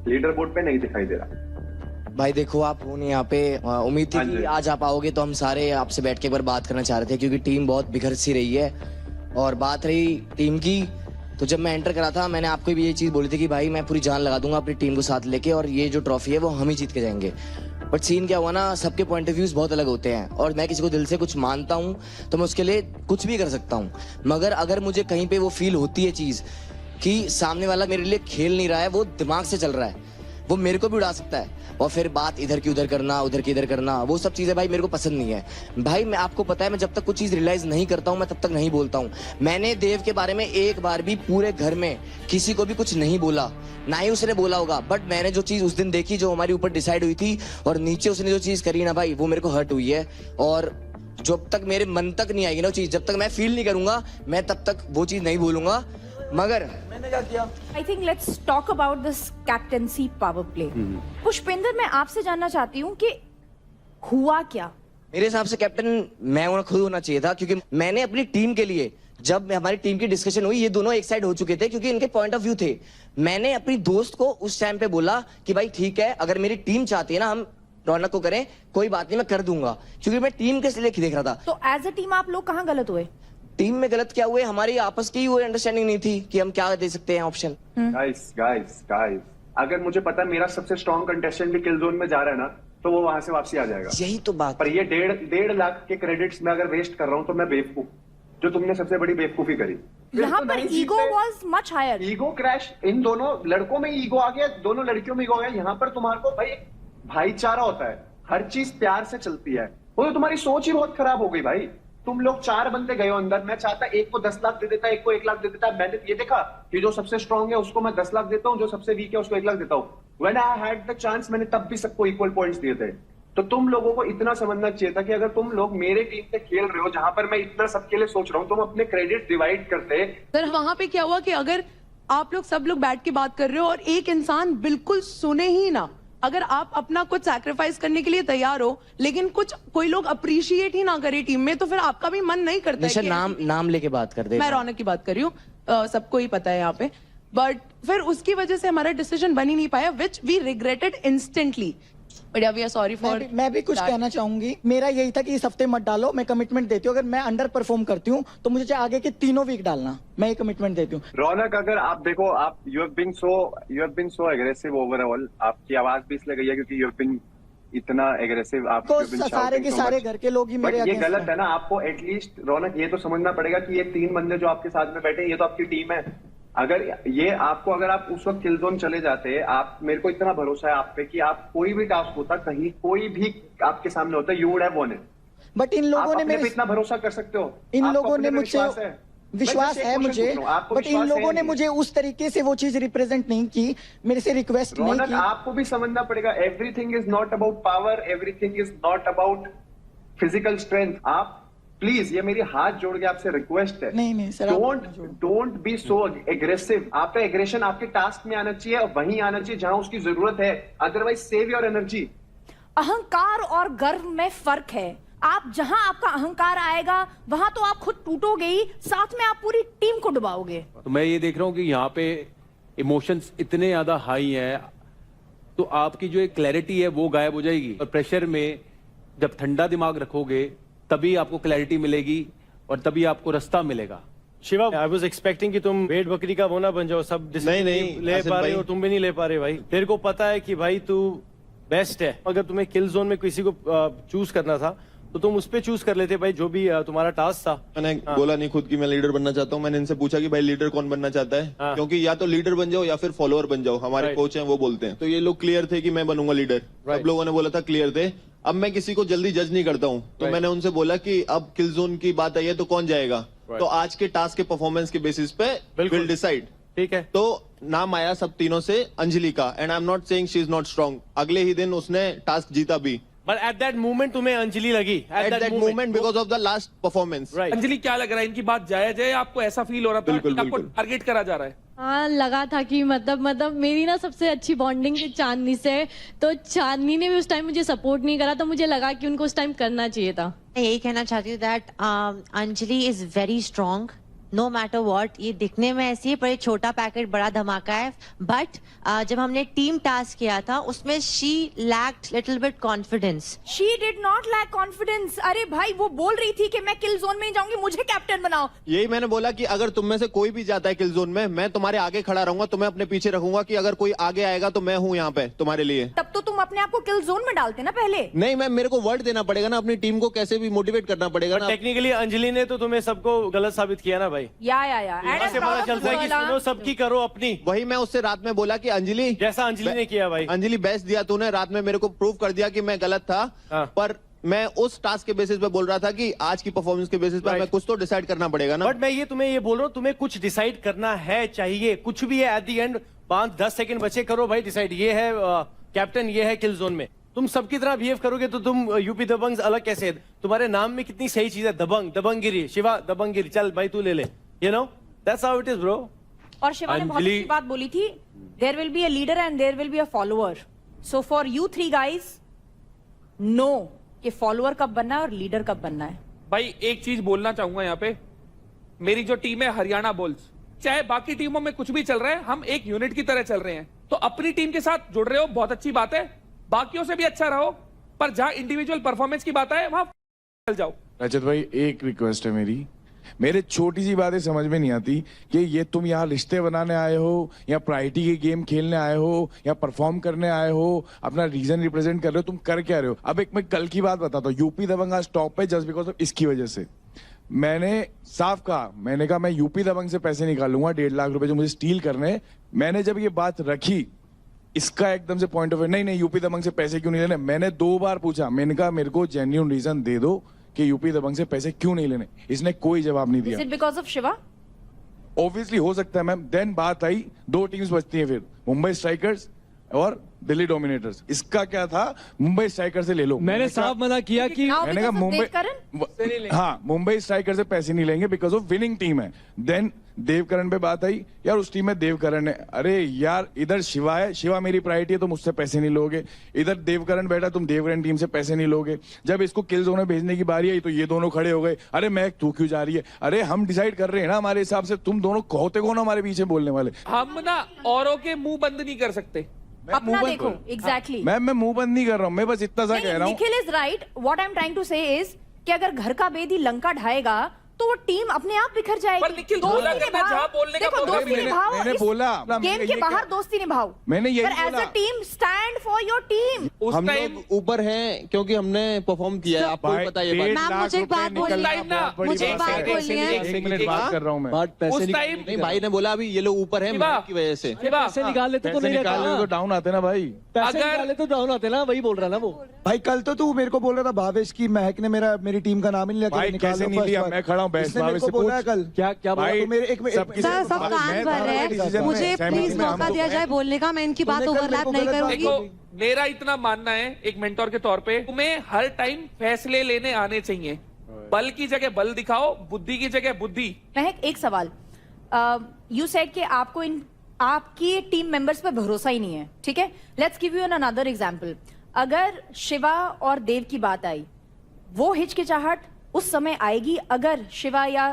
लीडर बोर्ड पे नहीं दिखाई दे रहा। भाई देखो, आप हो नहीं यहाँ पे, उम्मीद थी कि आज आप आओगे तो हम सारे आपसे बैठ के एक बार बात करना चाह रहे थे, क्योंकि टीम बहुत बिखर सी रही है। और बात रही टीम की, तो जब मैं एंटर करा था मैंने आपको भी ये चीज बोली थी कि भाई मैं पूरी जान लगा दूंगा अपनी टीम को साथ लेके, और ये जो ट्रॉफी है वो हम ही जीत के जाएंगे। बट सीन क्या हुआ ना, सबके पॉइंट ऑफ व्यूज बहुत अलग होते हैं, और मैं किसी को दिल से कुछ मानता हूँ तो मैं उसके लिए कुछ भी कर सकता हूँ, मगर अगर मुझे कहीं पे वो फील होती है चीज कि सामने वाला मेरे लिए खेल नहीं रहा है, वो दिमाग से चल रहा है, वो मेरे को भी उड़ा सकता है, और फिर बात इधर की उधर करना, उधर की इधर करना, वो सब चीजें भाई मेरे को पसंद नहीं है। भाई मैं आपको पता है, मैं जब तक कुछ चीज रियलाइज नहीं करता हूँ मैं तब तक नहीं बोलता हूँ। मैंने देव के बारे में एक बार भी पूरे घर में किसी को भी कुछ नहीं बोला, ना ही उसने बोला होगा, बट मैंने जो चीज उस दिन देखी, जो हमारे ऊपर डिसाइड हुई थी, और नीचे उसने जो चीज करी ना भाई, वो मेरे को हर्ट हुई है। और जब तक मेरे मन तक नहीं आएगी ना वो चीज, जब तक मैं फील नहीं करूंगा, मैं तब तक वो चीज नहीं बोलूंगा। मगर I think let's talk about this captaincy power play. Pushpendra, मैं आपसे जानना चाहती हूँ कि हुआ क्या? मेरे हिसाब से कैप्टन मैं होना खुद होना चाहिए था, क्योंकि मैंने अपनी टीम के लिए, जब हमारी टीम की डिस्कशन हुई, ये दोनों एक साइड हो चुके थे क्योंकि इनके पॉइंट ऑफ व्यू थे। मैंने अपनी दोस्त को उस टाइम पे बोला कि भाई ठीक है, अगर मेरी टीम चाहती है ना हम रौनक को करें, कोई बात नहीं, मैं कर दूंगा, क्योंकि मैं टीम के लिए देख रहा था। तो एज अ टीम आप लोग कहाँ गलत हुए? टीम में गलत क्या हुए, हमारी आपस की वो अंडरस्टैंडिंग नहीं थी कि हम क्या दे सकते हैं ऑप्शन। गाइस अगर मुझे पता है मेरा सबसे स्ट्रॉन्ग कंटेस्टेंट भी किल जोन में जा रहा है ना, तो वो वहां से वापसी आ जाएगा। यही तो बात। पर ये 1.5 लाख के क्रेडिट्स में अगर वेस्ट कर रहा हूं तो मैं बेवकूफ, जो तुमने सबसे बड़ी बेवकूफी करी। यहाँ पर ego was much higher. Ego crash, इन दोनों लड़कों में ईगो आ गया, दोनों लड़कियों में ईगो आ गया। यहाँ पर तुम्हारे को भाई भाईचारा होता है, हर चीज प्यार से चलती है। वो तो तुम्हारी सोच ही बहुत खराब हो गई भाई। तुम लोग 4 बंदे गए हो अंदर, मैं चाहता एक को 10 लाख दे देता, एक को 1 लाख दे देता। मैंने ये देखा कि जो सबसे स्ट्रांग है उसको मैं 10 लाख देता हूँ, जो सबसे वीक है उसको 1 लाख देता हूँ। When I had the chance, मैंने तब भी सबको इक्वल पॉइंट्स दिए थे। तो तुम लोगों को इतना समझना चाहिए था कि अगर तुम लोग मेरे टीम से खेल रहे हो, जहां पर मैं इतना सबके लिए सोच रहा हूँ, तुम अपने क्रेडिट डिवाइड करते। सर वहां पे क्या हुआ कि अगर आप लोग सब लोग बैठ के बात कर रहे हो और एक इंसान बिल्कुल सुने ही ना, अगर आप अपना कुछ सैक्रिफाइस करने के लिए तैयार हो लेकिन कोई लोग अप्रिशिएट ही ना करे टीम में, तो फिर आपका भी मन नहीं करता है कि नाम लेके बात कर दे। मैं रौनक की बात कर रही हूँ, सबको ही पता है यहाँ पे। बट फिर उसकी वजह से हमारा डिसीजन बन ही नहीं पाया, which we regretted instantly. But we are sorry for. मैं भी कुछ कहना चाहूंगी। मेरा यही था कि इस हफ्ते मत डालो, मैं कमिटमेंट देती हूँ, अगर मैं अंडर परफॉर्म करती हूँ तो मुझे आगे के 3 वीक डालना, मैं ये कमिटमेंट देती हूँ। रौनक, अगर आप देखो, आप you have been so aggressive overall. आपकी आवाज भी इसलिए गई है क्योंकि यू हैव बीन इतना एग्रेसिव। आप सारे के सारे घर के लोग ही मेरे ये गलत है ना। आपको एटलीस्ट रौनक ये तो समझना पड़ेगा कि ये 3 बंदे जो आपके साथ में बैठे, ये तो आपकी टीम है। अगर आप उस वक्त किल जोन चले जाते, आप, मेरे को इतना भरोसा है आप पे कि आप कोई भी टास्क होता, कहीं कोई भी आपके सामने होता, you would have won it. But in लोगों ने मेरे पे इतना भरोसा कर सकते हो? इन लोगों ने मुझसे विश्वास है मुझे, बट इन लोगों ने मुझे उस तरीके से वो चीज रिप्रेजेंट नहीं की, मेरे से रिक्वेस्ट नहीं की। आपको भी समझना पड़ेगा, everything is not about power, everything is not about physical strength. आप प्लीज, ये मेरी हाथ जोड़ के आपसे रिक्वेस्ट है, नहीं sir, don't be so aggressive. आपका एग्रेशन आपके टास्क में आना चाहिए और वहीं आना चाहिए जहां उसकी जरूरत है, अदरवाइज सेव योर एनर्जी। अहंकार और गर्व में फर्क है। आप जहां आपका अहंकार आएगा वहां तो आप खुद टूटोगे ही, साथ में आप पूरी टीम को डुबाओगे। तो मैं ये देख रहा हूँ कि यहाँ पे इमोशंस इतने ज्यादा हाई हैं, तो आपकी जो एक क्लैरिटी है वो गायब हो जाएगी। और प्रेशर में जब ठंडा दिमाग रखोगे तभी आपको क्लैरिटी मिलेगी और तभी आपको रास्ता मिलेगा। शिवा, आई वाज एक्सपेक्टिंग कि तुम भेड़ बकरी का वो ना बन जाओ, सब नहीं ले पा रहे हो, तुम भी नहीं ले पा रहे भाई। तेरे को पता है कि भाई तू बेस्ट है। अगर तुम्हें किल जोन में किसी को चूज करना था तो तुम उस पे चूज कर लेते भाई, जो भी तुम्हारा टास्क था। मैंने बोला नहीं खुद की मैं लीडर बनना चाहता हूँ। मैंने इनसे पूछा कि भाई लीडर कौन बनना चाहता है, क्योंकि या तो लीडर बन जाओ या फिर फॉलोअर बन जाओ, हमारे कोच हैं वो बोलते हैं। तो ये लोग क्लियर थे कि मैं बनूंगा लीडर, सब लोगों ने बोला था क्लियर थे। अब मैं किसी को जल्दी जज नहीं करता हूँ, तो मैंने उनसे बोला कि अब किल जोन की बात आई है तो कौन जाएगा, तो आज के टास्क के परफॉर्मेंस के बेसिस पे विल डिसाइड। ठीक है, तो नाम आया सब तीनों से अंजलि का, and I am not saying she is not strong. अगले ही दिन उसने टास्क जीता भी, बट एट दैट मोमेंट तुम्हें अंजलि लगी, at that moment because of the last performance. Anjali, क्या लग रहा है, इनकी बात जायज है? आपको ऐसा फील हो रहा था कि आपको टारगेट करा जा रहा है? हाँ, लगा था कि मतलब मेरी ना सबसे अच्छी बॉन्डिंग थी चांदनी से, तो चांदनी ने भी उस टाइम मुझे सपोर्ट नहीं करा, तो मुझे लगा कि उनको उस टाइम करना चाहिए था। मैं यही कहना चाहती हूँ that Anjali is very strong no matter what. ये दिखने में ऐसी है पर ये छोटा पैकेट बड़ा धमाका है। बट जब हमने टीम टास्क किया था उसमें she lacked little bit confidence. She did not lack confidence. अरे भाई, वो बोल रही थी कि मैं किल जोन में जाऊंगी, मुझे कैप्टन बनाओ। यही मैंने बोला कि अगर तुम में से कोई भी जाता है किल जोन में, मैं तुम्हारे आगे खड़ा रहूंगा, तुम्हें अपने पीछे रखूंगा कि अगर कोई आगे आएगा तो मैं हूँ यहाँ पे तुम्हारे लिए। तब तो तुम अपने आप को किल जोन में डालते ना पहले। नहीं, मैं मेरे को वर्ड देना पड़ेगा ना, अपनी टीम को कैसे भी मोटिवेट करना पड़ेगा ना। टेक्निकली अंजलि ने तो तुम्हें सबको गलत साबित किया ना भाई। या से पता चलता है कि सुनो सबकी करो अपनी। वही मैं उससे रात में बोला कि अंजलि, जैसा अंजलि ने किया भाई, अंजलि बेस्ट दिया तूने, रात में मेरे को प्रूव कर दिया कि मैं गलत था। पर मैं उस टास्क के बेसिस पे बोल रहा था कि आज की परफॉर्मेंस के बेसिस पे मैं कुछ तो डिसाइड करना पड़ेगा ना। बट मैं ये तुम्हें ये बोल रहा हूँ, तुम्हें कुछ डिसाइड करना है, चाहिए कुछ भी है, एट दी एंड 5-10 सेकंड बचे, करो भाई डिसाइड। ये है कैप्टन, ये है किल जोन में। तुम सबकी तरह बिहेव करोगे तो तुम यूपी दबंग अलग कैसे है? तुम्हारे नाम में कितनी सही चीज है, दबंग, दबंगिरी। शिवा दबंगिरी, चल भाई तू ले ले, you know that's how it is bro. और शिवा ने बहुत अंजलि- अच्छी बात बोली थी, there will be a leader and there will be a follower. So for you 3 guys know कि फॉलोअर कब बनना है और लीडर कब बनना है। भाई एक चीज बोलना चाहूंगा यहाँ पे, मेरी जो टीम है हरियाणा बुल्स, चाहे बाकी टीमों में कुछ भी चल रहा है, हम एक यूनिट की तरह चल रहे हैं। तो अपनी टीम के साथ जुड़ रहे हो, बहुत अच्छी बात है, बाकियों से भी अच्छा रहो, पर जहां इंडिविजुअल परफॉर्मेंस की बात है वहां चल जाओ। रजत भाई एक रिक्वेस्ट है मेरे छोटी सी बातें समझ में नहीं आती कि ये तुम यहाँ रिश्ते बनाने आए हो या प्रायोरिटी के गेम खेलने आए हो या परफॉर्म करने आए हो, अपना रीजन रिप्रेजेंट कर रहे हो, तुम कर क्या रहे हो। अब एक मैं कल की बात बताता हूँ, यूपी दबंग आज टॉप पे जस्ट बिकॉज ऑफ इसकी वजह से। मैंने साफ कहा, मैंने कहा मैं यूपी दबंग से पैसे निकालूंगा 1.5 लाख रुपए जो मुझे स्टील करने। मैंने जब ये बात रखी, इसका एकदम से पॉइंट ऑफ व्यू नहीं यूपी दबंग से पैसे क्यों नहीं लेने। मैंने 2 बार पूछा, मैंने कहा मेरे को जेन्युइन रीजन दे दो कि यूपी दबंग से पैसे क्यों नहीं लेने। इसने कोई जवाब नहीं दिया। Is it because of Shiva? Obviously हो सकता है मैम। देन बात आई 2 टीम्स बचती हैं फिर, मुंबई स्ट्राइकर्स और दिल्ली डोमिनेटर्स। इसका क्या था, मुंबई स्ट्राइकर से ले लो। मैंने साफ मना किया कि मैंने कहा मुंबई, हाँ मुंबई स्ट्राइकर से पैसे नहीं लेंगे बिकॉज ऑफ विनिंग टीम है। देन देवकरण पे बात आई, यार उस टीम में देवकरण है। अरे यार इधर शिवा है, शिवा मेरी प्रायोरिटी है, तुम मुझसे पैसे नहीं लोगे। इधर देवकरण बैठा, तुम देवकरण टीम से पैसे नहीं लोगे। जब इसको किल जोन में भेजने की बारी आई तो ये दोनों खड़े हो गए, अरे मैं तू क्यों जा रही है। अरे हम डिसाइड कर रहे हैं ना हमारे हिसाब से, तुम दोनों होते कौन हमारे पीछे बोलने वाले। हम ना औरों के मुंह बंद नहीं कर सकते। अपना देखो एग्जैक्टली। मैं मुंह बंद नहीं कर रहा हूँ, मैं बस इतना सा कह रहा हूँ। Nikhil is right, what I am trying to say is कि अगर घर का बेदी लंका ढाएगा तो वो टीम अपने आप बिखर जाएगी। पर निखिल बोला कि मैं जहां बोलने का देखो, दोस्ती निभाओ, मैंने इस बोला गेम के बाहर दोस्ती निभाओ, मैंने यही पर as a team stand for your team. हम लोग ऊपर हैं क्योंकि हमने परफॉर्म किया है, आपको भी पता है। मैम मुझे एक बात बोलनी है, मुझे एक बात बोलनी है। 1 मिनट बात कर रहा हूँ मैं। उस टाइम नहीं भाई ने बोला अभी ये लोग ऊपर हैं मेहनत की वजह से। पैसे निकाल लेते तो नहीं रहता, तो डाउन आते ना भाई। पैसे निकाल लेते तो डाउन आते ना, वही बोल रहा ना वो। भाई कल तो तू मेरे को बोल रहा था भावेश की महक ने मेरी टीम का नाम ही नहीं लिया। भाई कैसे नहीं लिया, मैं खड़ा हूँ भावेश से। बोला है कल क्या क्या भाई सर सब कान भर है, मुझे प्लीज मौका दिया जाए बोलने का, मैं इनकी बात ओवरलैप नहीं करूंगी। देखो मेरा इतना मानना है एक मेंटोर के तौर पे, तुम्हें हर टाइम फैसले लेने आने चाहिए। बल की जगह बल दिखाओ, बुद्धि की जगह बुद्धि। महक एक सवाल, यू सेड कि आपको आपकी टीम मेंबर्स पे भरोसा ही नहीं है, ठीक है। Let's give you an another example. अगर शिवा और देव की बात आई, वो हिचकिचाहट उस समय आएगी अगर शिवा या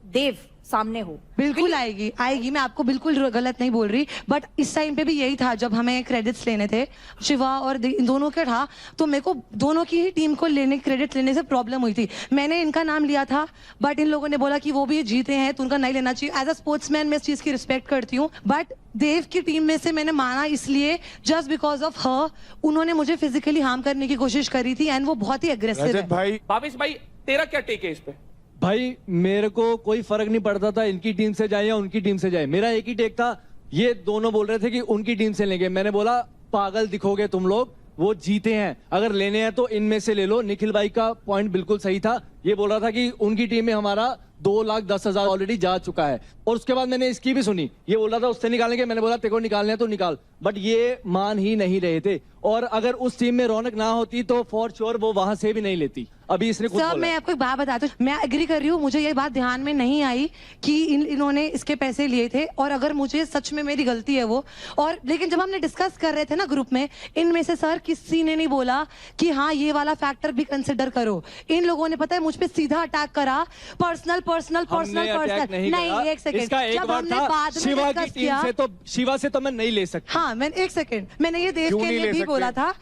देव सामने हो? बिल्कुल आएगी आएगी, मैं आपको बिल्कुल गलत नहीं बोल रही, बट इस टाइम पे भी यही था जब हमें क्रेडिट्स लेने थे शिवा और इन दोनों के था, तो मेरे को दोनों की ही टीम को क्रेडिट लेने से प्रॉब्लम हुई थी। मैंने इनका नाम लिया था बट इन लोगों ने बोला कि वो भी जीते हैं तो उनका नहीं लेना चाहिए। एज अ स्पोर्ट्समैन मैं इस चीज की रिस्पेक्ट करती हूँ, बट देव की टीम में से मैंने माना इसलिए जस्ट बिकॉज ऑफ हर, उन्होंने मुझे फिजिकली हार्म करने की कोशिश करी थी एंड वो बहुत ही अग्रेसिव है। भावेश भाई तेरा क्या टेक है इस पे? भाई मेरे को कोई फर्क नहीं पड़ता था इनकी टीम से जाए या उनकी टीम से जाए, मेरा एक ही टेक था। ये दोनों बोल रहे थे कि उनकी टीम से लेंगे, मैंने बोला पागल दिखोगे तुम लोग, वो जीते हैं, अगर लेने हैं तो इनमें से ले लो। निखिल भाई का पॉइंट बिल्कुल सही था, ये बोल रहा था कि उनकी टीम में हमारा 2,10,000 ऑलरेडी जा चुका है। और उसके बाद मैंने इसकी भी सुनी, ये बोल रहा था उससे निकालेंगे, मैंने बोला तेरे को निकालने हैं तो निकाल, बट ये मान ही नहीं रहे थे। और अगर उस टीम में रौनक ना होती तो फॉर श्योर वो वहां से भी नहीं लेती। अभी इसने खुद सर मैं आपको एक बात बताती हूँ, मैं एग्री कर रही हूँ, मुझे ये बात ध्यान में नहीं आई कि इन्होंने इसके पैसे लिए थे, और अगर मुझे सच में मेरी गलती है वो, और लेकिन जब हमने डिस्कस कर रहे थे ना ग्रुप में, इनमें से सर किसी ने नहीं बोला कि हाँ ये वाला फैक्टर भी कंसिडर करो। इन लोगों ने पता है मुझ पे सीधा अटैक करा, पर्सनल पर्सनल पर्सनल पर्सनल। नहीं एक सेकेंड, जब हमने बाद में डिस्कस किया तो शिवा से तो मैं नहीं ले सकता। हाँ मैंने एक सेकेंड, मैंने ये देव के लिए भी बोला था।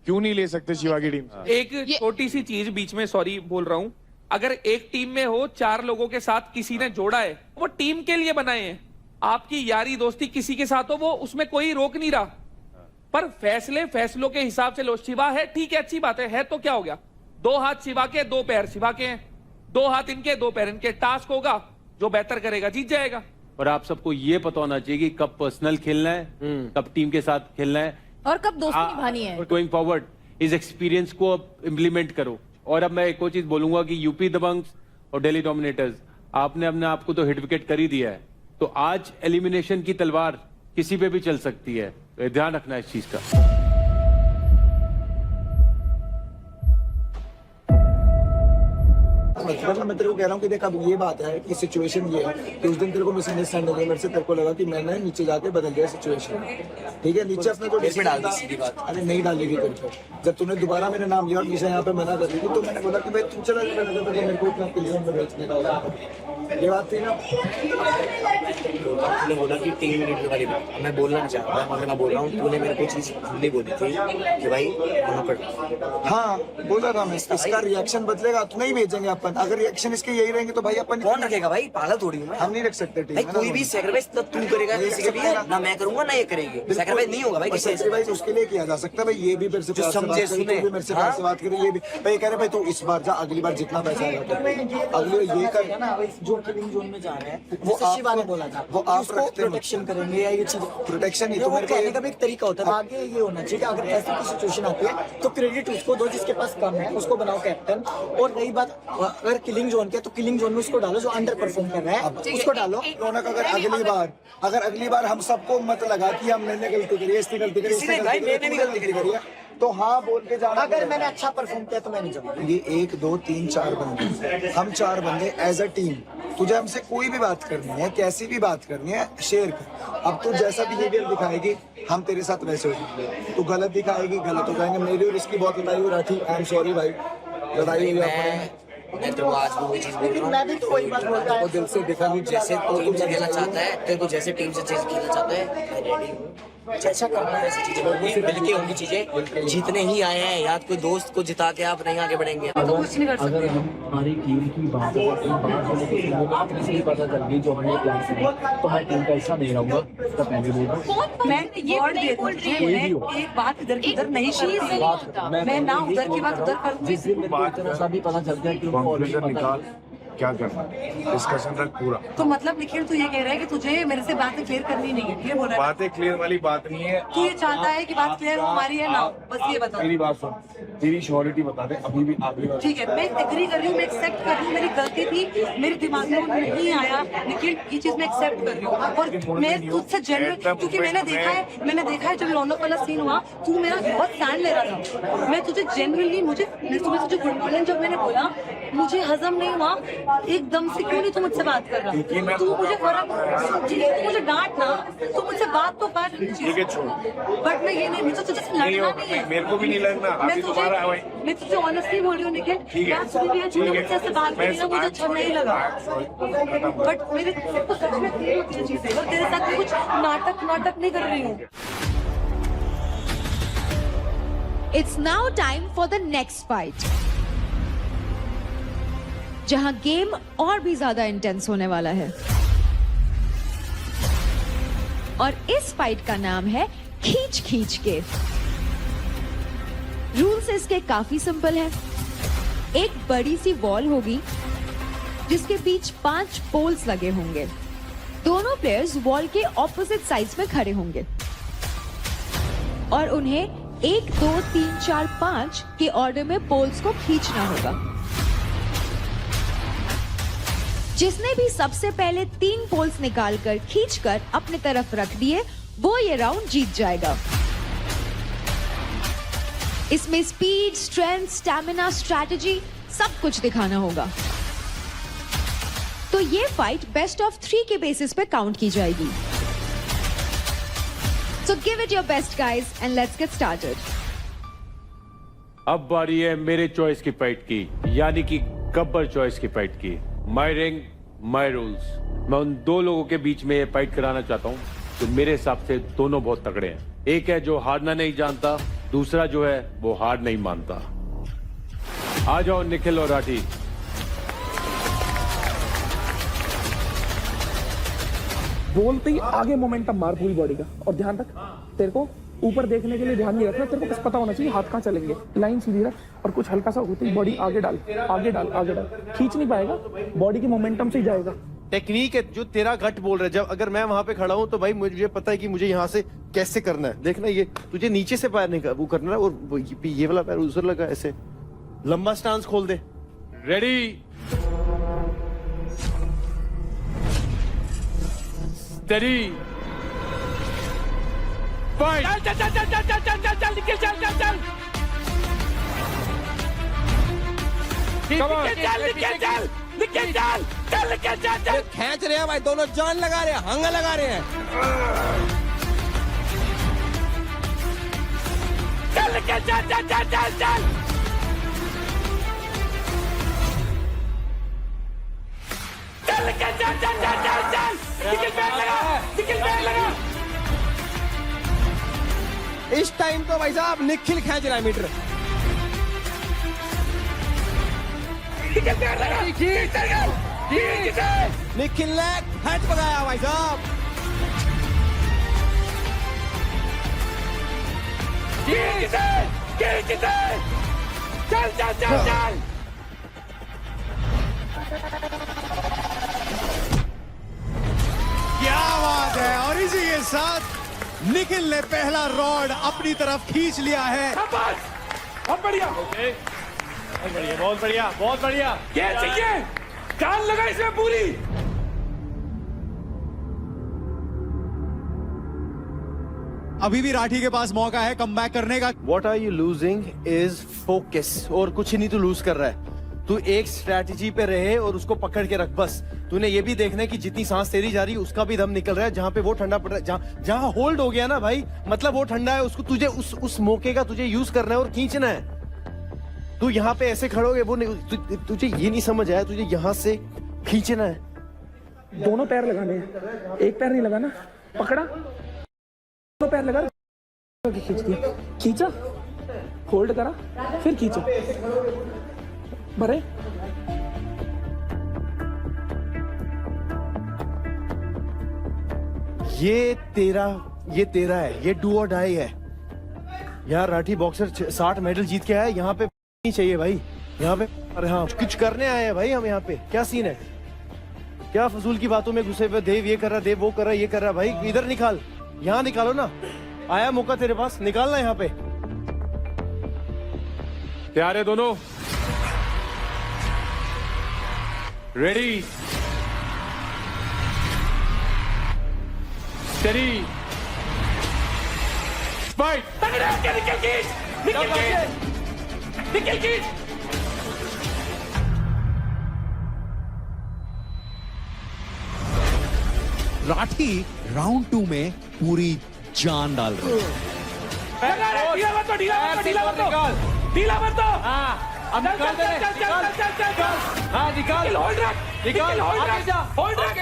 क्यों नहीं ले सकते शिवा की टीम? एक छोटी सी चीज बीच में, सॉरी बोल रहा हूँ, अगर एक टीम में हो 4 लोगों के साथ किसी ने जोड़ा है, वो टीम के लिए बनाए हैं। आपकी यारी दोस्ती किसी के साथ हो, वो उसमें कोई रोक नहीं रहा, पर फैसलों के हिसाब से लो। शिवा है ठीक है, अच्छी बात है तो क्या हो गया, 2 हाथ शिवा के 2 पैर शिवा के हैं, 2 हाथ इनके 2 पैर इनके। टास्क होगा, जो बेहतर करेगा जीत जाएगा। और आप सबको ये पता होना चाहिए कि कब पर्सनल खेलना है, कब टीम के साथ खेलना है, और कब दोस्ती निभानी है। गोइंग फॉरवर्ड इस एक्सपीरियंस को अब इम्प्लीमेंट करो। और अब मैं एक और चीज बोलूंगा कि यूपी दबंग्स और दिल्ली डोमिनेटर्स, आपने अपने आप को तो हिट विकेट कर ही दिया है, तो आज एलिमिनेशन की तलवार किसी पे भी चल सकती है, तो ध्यान रखना इस चीज का। मत कर। मैं तेरे को कह रहा हूँ कि देख अब ये बात है कि सिचुएशन ये है कि उस दिन तेरे को मिसअंडरस्टैंड हो गया मेरे से, तेरे को लगा कि मैंने नीचे जाके बदल दिया सिचुएशन, ठीक है। नीचे अपने को डिसीजन डाल दी, अरे नहीं डाली थी तेरे को। जब तूने दोबारा मेरा नाम लिया और नीचे यहाँ पे मना कर दी थी तो मैंने बोला कि भाई तू चला मेरे को इतना पिलियन में बेचने का, ये बात थी ना। तूने बोला कि 3 मिनट वाली बात मैं बोलना नहीं चाहता, मगर मैं बोल रहा हूँ तूने मेरे को चीज नहीं बोली थी कि भाई हाँ बोला था मैं, इसका रिएक्शन बदलेगा तो नहीं भेजेंगे अपन। अगर रिएक्शन इसके यही रहेंगे तो भाई अपन कौन रखेगा भाई, पाला थोड़ी हूँ मैं। हम नहीं रख सकते टीम भाई कोई भी सैक्रिफाइस तो तू करेगा किसी के लिए, ना मैं करूंगा ना ये करेगी, सैक्रिफाइस नहीं होगा भाई किसी से। सैक्रिफाइस उसके लिए किया जा सकता है भाई, ये भी मेरे से प्यार से बात करी, तू भी मेरे से प्यार से बात करी, ये भी भाई कह रहे भाई तू इस बार जा, अगली बार जितना पैसा आएगा अगली बार ये कर ना। जो किलिंग जोन में जा रहे हैं वो शिवा ने बोला था वो आप प्रोटेक्शन करेंगे या ये चीज प्रोटेक्शन नहीं, तो तुम्हारे कहने का भी एक तरीका होता है। आगे ये होना चाहिए कि अगर ऐसी कोई सिचुएशन आती है तो क्रेडिट उसको दो जिसके पास कम है, उसको बनाओ कैप्टन। और रही बात अगर किलिंग जोन की तो किलिंग जोन में उसको डालो जो अंडर परफॉर्म कर रहा है, उसको डालो। रौनक अगर अगली बार हम सबको मत लगा कि हम मैंने गलती करी, इसने गलती करी, इसने मैंने भी गलती करी है तो हाँ बोल के जाना। अगर मैंने अच्छा परफॉर्म किया तो मैं नहीं जाऊंगा। ये 1 2 3 4 बंदे, हम 4 बंदे एज अ टीम। तुझे हमसे कोई भी बात करनी है, कैसी भी बात करनी है, शेयर कर। अब तू जैसा बिहेवियर दिखाएगी हम तेरे साथ वैसे होगी, तू गलत दिखाएगी गलत हो जाएंगे। मेरी और इसकी बहुत लड़ाई हो रही थी, आई एम सॉरी भाई, लड़ाई हुई मैं तो आज भी वही चीज बोल रहा हूँ, मैं भी तो वही बात बोलता है। दिल से दिखा नहीं, जैसे टीम से खेलना चाहता है तेरे को, जैसे टीम से खेलना चाहता है मैं रेडी हूँ। जैसा करना है वैसी चीजें मिलके होंगी, चीजें जीतने ही आए हैं, या कोई दोस्त को जिता के आप नहीं आगे बढ़ेंगे तो कुछ नहीं कर सकते। अगर हमारी टीम की बात से पता चल गई जो हमने प्लान किया तो मैं टीम का हिस्सा नहीं रहूंगा, तो पहले बोल रहा हूँ। मैं ये बोल रही हूँ एक बात इधर की उधर नहीं करती, मैं ना उधर की बात उधर करूँगी। जिस दिन मेरे को इतना सा भी पता चल गया कि क्या करना डिस्कशन रख पूरा। तो मतलब निखिल तू ये कह रहा है कि तुझे मेरे से बातें क्लियर करनी नहीं है, ये बोल रहा है? बातें क्लियर वाली बात नहीं है। तू ये चाहता है कि बात क्लियर हो हमारी है ना, बस ये बता। मेरी बात सुन, तेरी श्योरिटी बता दे अभी भी आगे। ठीक है, मैं एग्री कर रही हूँ, मैं एक्सेप्ट कर रही हूँ, मेरी गलती थी, मेरे दिमाग में वो नहीं आया निखिल, ये चीज मैं एक्सेप्ट कर रही हूँ। और मैं तुझसे जनरल, क्योंकि मैंने देखा है जब रौनक वाला सीन हुआ तू मेरा बहुत स्टैंड ले रहा था। मैं तुझे जनरली तुम्हें तुझे गुड मॉर्निंग जब मैंने बोला मुझे हजम नहीं हुआ, एकदम से क्यों नहीं तू मुझसे बात कर रहा? तू मुझे फर्क, तू मुझे डांट ना, तू मुझसे बात तो कर। ठीक है छोड़, बट मैं ये नहीं, मुझे तुझसे लड़ना नहीं है। मेरे को भी नहीं लड़ना, मैं तुझे ऑनेस्टली बोल रही हूँ निखिल, मुझसे ऐसे बात करी ना मुझे अच्छा नहीं लगा, बट मेरे को सच में फील होती है चीजें, और तेरे साथ मैं कुछ नाटक नहीं कर रही हूँ। It's now time for the next fight, जहां गेम और भी ज्यादा इंटेंस होने वाला है। और इस फाइट का नाम है खींच खींच के। रूल्स इसके काफी सिंपल है। एक बड़ी सी वॉल होगी जिसके बीच 5 पोल्स लगे होंगे। दोनों प्लेयर्स वॉल के ऑपोजिट साइड्स में खड़े होंगे और उन्हें 1 2 3 4 5 के ऑर्डर में पोल्स को खींचना होगा। जिसने भी सबसे पहले 3 पोल्स निकालकर खींचकर अपने तरफ रख दिए वो ये राउंड जीत जाएगा। इसमें स्पीड, स्ट्रेंथ, स्टैमिना, स्ट्रैटेजी सब कुछ दिखाना होगा। तो ये फाइट बेस्ट ऑफ 3 के बेसिस पे काउंट की जाएगी। So give it your best guys and let's get started. अब बारी है मेरे चॉइस की फाइट की, यानी कि गब्बर चॉइस की फाइट की। My ring my rules. मैं उन 2 लोगों के बीच में ये फाइट कराना चाहता हूँ जो मेरे हिसाब से दोनों बहुत तगड़े हैं। एक है जो हारना नहीं जानता, दूसरा जो है वो हार नहीं मानता। आ जाओ निखिल और राठी। बोलते ही आगे मोमेंटम मार पूरी बॉडी का, और ध्यान रख तेरे को ऊपर देखने के लिए ध्यान नहीं रखना, तेरे को बस पता होना चाहिए हाथ कहाँ चलेंगे। लाइन सीधी रख और कुछ हल्का सा होते ही बॉडी आगे डाल। खींच नहीं पाएगा, बॉडी की मोमेंटम से ही जाएगा। टेक्निक है जो तेरा गट बोल रहा है। जब अगर मैं वहां पे खड़ा हूं तो भाई मुझे पता है कि मुझे यहाँ से कैसे करना है। देखना ये तुझे नीचे से पैर नहीं वो करना है, और ये वाला पैर उधर लगा, ऐसे लंबा स्टांस खोल दे। Ready steady fight. चल निकल, चल। खींच रहे हैं भाई, दोनों जान लगा रहे हैं, हंग लगा रहे हैं। चल चल चल चल चल चल चल चल चल चल चल चल चल चल निकल पैर लगा, निकल पैर लगा। इस टाइम तो भाई साहब निखिल खींच रहा है मीटर। निकल पैर लगा, निखिल ने खींच पकाया भाई साहब। चल चल चल चल क्या बात है। और इसी के साथ निखिल ने पहला रॉड अपनी तरफ खींच लिया है। बहुत बढ़िया, बहुत बढ़िया, बहुत बढ़िया, बहुत बढ़िया। क्या चाहिए, जान लगा इसमें पूरी। अभी भी राठी के पास मौका है कमबैक करने का। What are you losing is focus, और कुछ नहीं तू लूज कर रहा है। तू एक स्ट्रैटेजी पे रहे और उसको पकड़ के रख बस। तूने ये भी देखना है कि जितनी सांस तेरी जा रही है उसका भी दम निकल रहा है। जहां पे वो ठंडा पड़ रहा है, जहां होल्ड हो गया ना भाई, मतलब वो ठंडा है, उसको तुझे उस मौके का तुझे यूज करना है और खींचना है। तू यहाँ पे ऐसे खड़ोगे, वो नहीं, तुझे ये नहीं समझ आया, तुझे यहाँ से खींचना है। दोनों पैर लगाने हैं, एक पैर नहीं लगाना। पकड़ा, दोनों पैर लगा, खींच दिया, खींचा, होल्ड करा, फिर खींचा, भरे। ये तेरा है, ये डू और डाई है। यार राठी बॉक्सर 60 मेडल जीत के आया, यहाँ पे नहीं चाहिए भाई, यहाँ पे। अरे हाँ, कुछ करने आए हैं भाई हम यहाँ पे। क्या सीन है, क्या फजूल की बातों में घुसे हुए। देव ये कर रहा, देव वो कर रहा, ये कर रहा। भाई इधर निकाल, यहाँ निकालो ना। आया मौका तेरे पास, निकालना यहाँ पे। तैयार है दोनों? Ready, steady, fight. निकल की राठी राउंड 2 में पूरी जान डाल रहे हैं। ढीला मत दो, ढीला मत दो, ढीला मत दो, ढीला मत दो। अब निकाल दे, निकाल। हाँ निकाल, होल्ड रख, निकाल, होल्ड रख, होल्ड रख,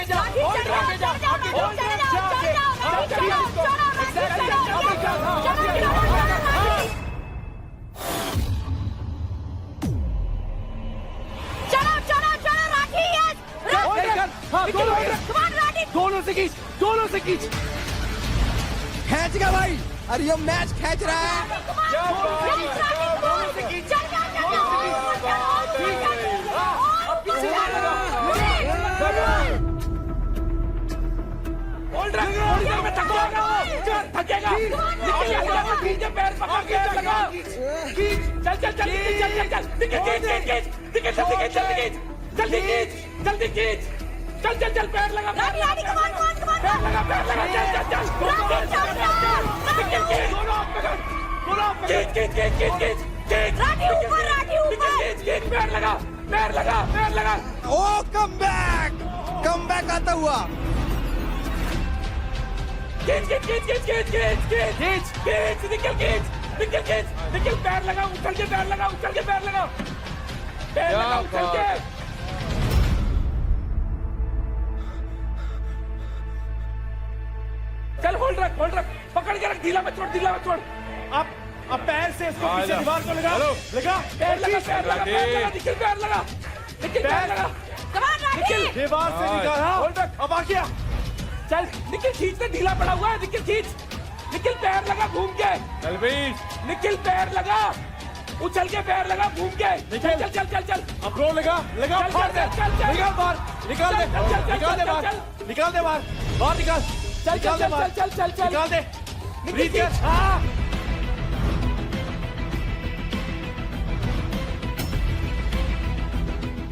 होल्ड दोनों से खींच, दोनों से खींच। खींच गया भाई, अरे ये मैच खींच रहा है। थकेगा, पैर पकड़ के लगा, चल चल चल चल चल, जल्दी खींच, जल्दी खींच, चल चल चल, पैर लगा, पैर लगा, पैर लगा, चल चल चल, पैर लगा, पैर लगा, पैर लगा। ओ कम बैक आता हुआ। खींच खींच खींच खींच खींच खींच खींच खींच, निकल खींच, निकल खींच, निकल, पैर लगा, उछल के पैर लगा, उछल के पैर लगा, पैर लगा, उछल के। चल होल्ड रख, होल्ड रख, पकड़ के रख, ढीला मत छोड़, ढीला मत छोड़। अब पैर से इसको पीछे दीवार को लगा, लगा, पैर लगा, पैर लगा, पैर लगा, निकल, पैर लगा, निकल, पैर लगा, निकल, दीवार से निकाल। होल्ड रख, अब आ गया। चल निकल, खींचते, ढीला पड़ा हुआ है, निकल खींच, निकल, पैर लगा घूम के, चल भाई, निकल, पैर लगा, उछल के पैर लगा घूम के, चल चल चल चल चल, अब रो लगा, लगा, फाड़ दे, निकाल बाहर, निकाल दे, निकाल दे बाहर, निकाल दे बाहर, बाहर निकाल, चल चल चल चल चल चल, निकाल दे, ब्रीथ कर। हाँ,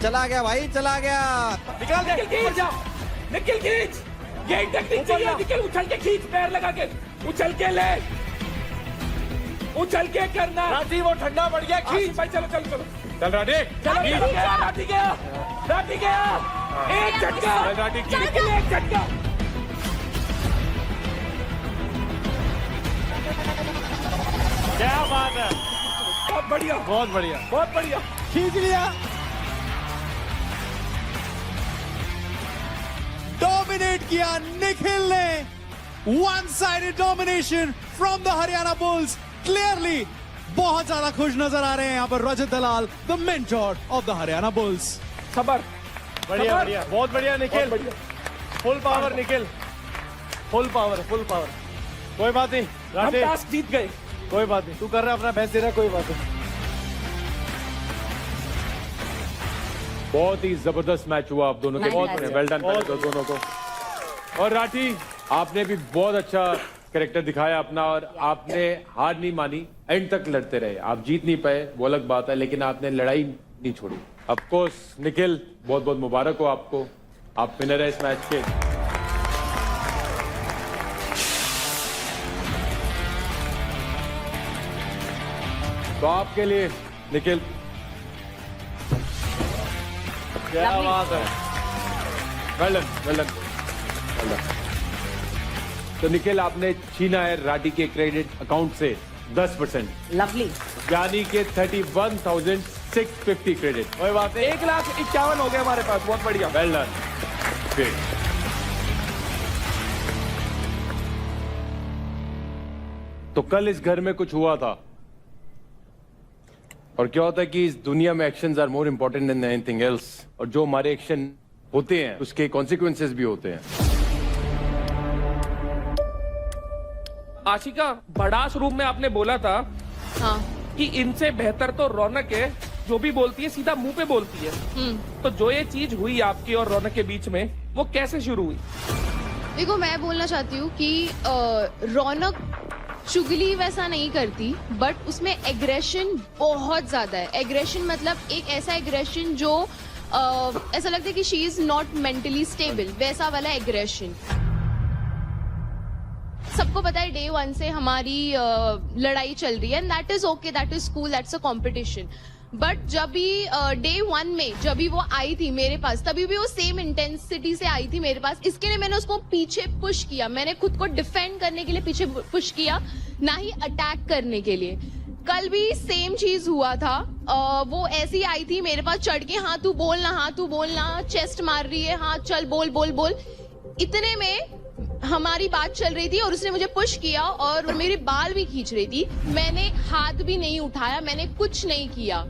चला गया भाई, चला गया। निकाल दे, निकल खींच, निकल खींच, यही टेक्निक चाहिए। निकल, उछल के खींच, पैर लगा के, उछल के ले, उछल के करना। राठी वो ठंडा पड़ गया, खींच भाई, चलो चलो चलो, चल राठी राठी गया एक झटका राठी की एक झटका क्या बात है, बहुत बढ़िया बहुत बढ़िया, बहुत बढ़िया खींच लिया। डोमिनेट किया निखिल ने, one sided domination from the Haryana Bulls. Clearly बहुत ज्यादा खुश नजर आ रहे हैं यहाँ पर Rajat Dalal, the mentor of the Haryana Bulls. खबर बढ़िया बढ़िया, बहुत बढ़िया Nikhil, full power Nikhil, full power, full power. कोई बात नहीं हम राठी, टास्क जीत गए। कोई बात नहीं, तू कर रहा है अपना बेस्ट दे रहा है, कोई बात नहीं। बहुत ही जबरदस्त मैच हुआ आप दोनों के, बहुत वेल डन दोनों को। और राठी आपने भी बहुत अच्छा कैरेक्टर दिखाया अपना, और आपने हार नहीं मानी, एंड तक लड़ते रहे। आप जीत नहीं पाए वो अलग बात है, लेकिन आपने लड़ाई नहीं छोड़ी। ऑफ कोर्स निखिल, बहुत बहुत मुबारक हो आपको, आप विनर है इस मैच के। तो आपके लिए निखिल, क्या बात है, well done, well done, well done. तो निखिल आपने छीना है राठी के क्रेडिट अकाउंट से 10%, लवली यानी कि 31,650 क्रेडिट। कोई बात नहीं, 1,51,000 हो गए हमारे पास, बहुत बढ़िया। Well done, great. तो कल इस घर में कुछ हुआ था, और क्या होता है कि इस दुनिया में actions are more important than anything else, और जो हमारे एक्शन होते हैं उसके कॉन्सिक्वेंसेस भी होते हैं। आशिका, बड़ास रूम में आपने बोला था हाँ। कि इनसे बेहतर तो रौनक है, जो भी बोलती है सीधा मुंह पे बोलती है। तो जो ये चीज हुई आपकी और रौनक के बीच में, वो कैसे शुरू हुई? देखो, मैं बोलना चाहती हूँ कि रौनक चुगली वैसा नहीं करती, बट उसमें एग्रेशन बहुत ज्यादा है। एग्रेशन मतलब एक ऐसा एग्रेशन जो ऐसा लगता है कि she is not mentally stable, वैसा वाला एग्रेशन। सबको पता है डे 1 से हमारी लड़ाई चल रही है, and that is okay, that is cool, that's a competition. But जब भी डे 1 में जब भी वो आई थी मेरे पास, तभी भी वो सेम इंटेंसिटी से आई थी मेरे पास। इसके लिए मैंने उसको पीछे पुश किया, मैंने खुद को डिफेंड करने के लिए पीछे पुश किया, ना ही अटैक करने के लिए। कल भी सेम चीज हुआ था। वो ऐसी आई थी मेरे पास चढ़ के, हाँ तू बोलना, हाँ तू बोलना, चेस्ट मार रही है, हाँ चल बोल बोल बोल। इतने में हमारी बात चल रही थी और उसने मुझे पुश किया और मेरे बाल भी खींच रही थी। मैंने हाथ भी नहीं उठाया, मैंने कुछ नहीं किया।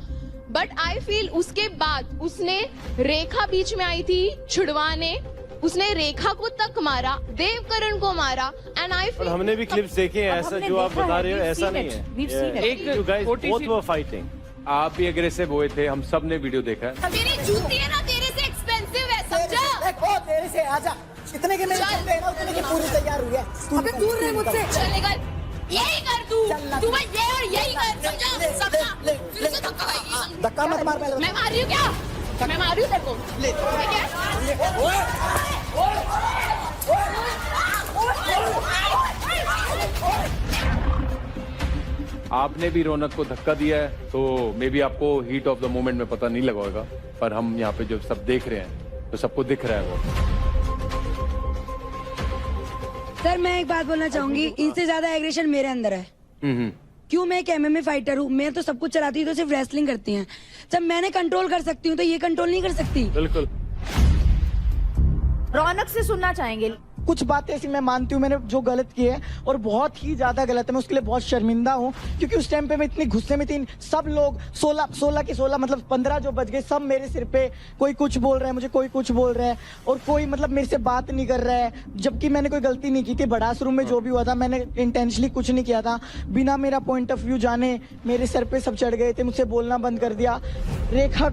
बट आई फील उसके बाद उसने रेखा बीच में आई थी छुड़वाने, उसने रेखा को तक मारा, देवकरण को मारा, एंड आई फील हमने भी क्लिप्स देखे हैं, ऐसा जो आप बता रहे हो ऐसा नहीं है। एक You guys both were fighting. आप भी अग्रेसिव हुए थे, हम सब ने वीडियो देखा है। मेरी जूती है ना तेरे से एक्सपेंसिव है, समझा? देखो तेरे से आजा, इतने के मेरे कपड़े हैं ना, उतने की पूरी तैयार हुई है। अबे दूर रहे मुझसे। चलेगा, यही कर तू मैं ये और यही कर, समझा? समझा? फिर से धक्का खाएगी। धक्का मत मार पहले। मैं मार रही हूँ क्या? मैं मार रही हूँ तेरे को, ठीक है? आपने भी रौनक को धक्का दिया है, तो मे बी आपको हीट ऑफ द मोमेंट में पता नहीं लगा होगा, पर हम यहाँ पे जो सब देख रहे हैं तो सबको दिख रहा है वो। सर मैं एक बात बोलना चाहूंगी, इनसे ज्यादा एग्रेशन मेरे अंदर है। क्यों? मैं एक MMA फाइटर हूँ, मैं तो सब कुछ चलाती हूँ, तो सिर्फ रेसलिंग करती हैं। जब मैंने कंट्रोल कर सकती हूँ तो ये कंट्रोल नहीं कर सकती। बिल्कुल। रौनक से सुनना चाहेंगे। कुछ बातें ऐसी मैं मानती हूँ मैंने जो गलत की है, और बहुत ही ज्यादा गलत है। मैं उसके लिए बहुत शर्मिंदा हूँ, क्योंकि उस टाइम पे मैं इतनी गुस्से में थी। सब लोग 16 के 16 मतलब 15 जो बज गए, सब मेरे सिर पे, कोई कुछ बोल रहा है मुझे, कोई कुछ बोल रहा है, और कोई मतलब मेरे से बात नहीं कर रहा है, जबकि मैंने कोई गलती नहीं की थी। बड़ास रूम में जो भी हुआ था, मैंने इंटेंशनली कुछ नहीं किया था। बिना मेरा पॉइंट ऑफ व्यू जाने मेरे सर पे सब चढ़ गए थे, मुझसे बोलना बंद कर दिया। रेखा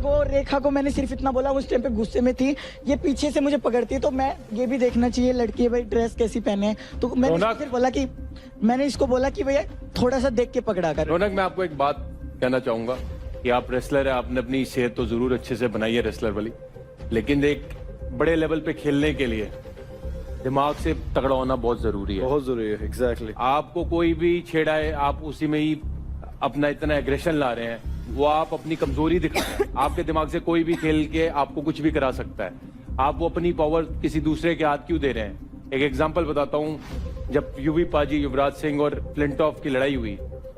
को मैंने सिर्फ इतना बोला, उस टाइम पे गुस्से में थी, ये पीछे से मुझे पकड़ती है, तो मैं ये भी देखना चाहिए लड़की है भाई, ड्रेस कैसी पहने है। तो मैंने इसको बोला कि भैया थोड़ा सा देख के पकड़ा कर। रौनक, मैं आपको एक बात कहना चाहूंगा कि आप रेसलर है, आपने अपनी सेहत तो जरूर अच्छे से बनाई है रेसलर वाली, लेकिन एक बड़े लेवल पे खेलने के लिए दिमाग से तगड़ा होना बहुत जरूरी है। बहुत जरूरी है, एग्जैक्टली। आपको कोई भी छेड़ा है, आप उसी में ही अपना इतना एग्रेशन ला रहे हैं, वो आप अपनी कमजोरी दिखा रहे हैं। आपके दिमाग से कोई भी खेल के आपको कुछ भी करा सकता है। आप वो अपनी पावर किसी दूसरे के हाथ क्यों दे रहे हैं? एक एग्जांपल बताता हूं, जब यूवी पाजी, युवराज सिंह और फ्लिंटॉफ की लड़ाई हुई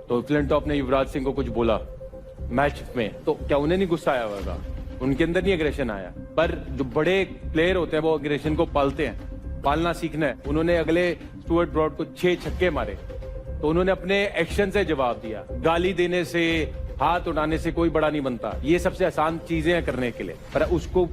तो फ्लिंटॉफ ने युवराज सिंह को कुछ बोला मैच में, तो क्या उन्हें नहीं गुस्सा आया होगा? उनके अंदर नहीं एग्रेशन आया। पर जो बड़े प्लेयर होते हैं वो एग्रेशन को पालते हैं, पालना सीखना है। उन्होंने अगले स्टुअर्ट ब्रॉड को 6 छक्के मारे तो उन्होंने अपने एक्शन से जवाब दिया। गाली देने से, हाथ उठाने से कोई बड़ा नहीं बनता। ये सबसे आसान चीजें हैं करने के लिए, पर उसको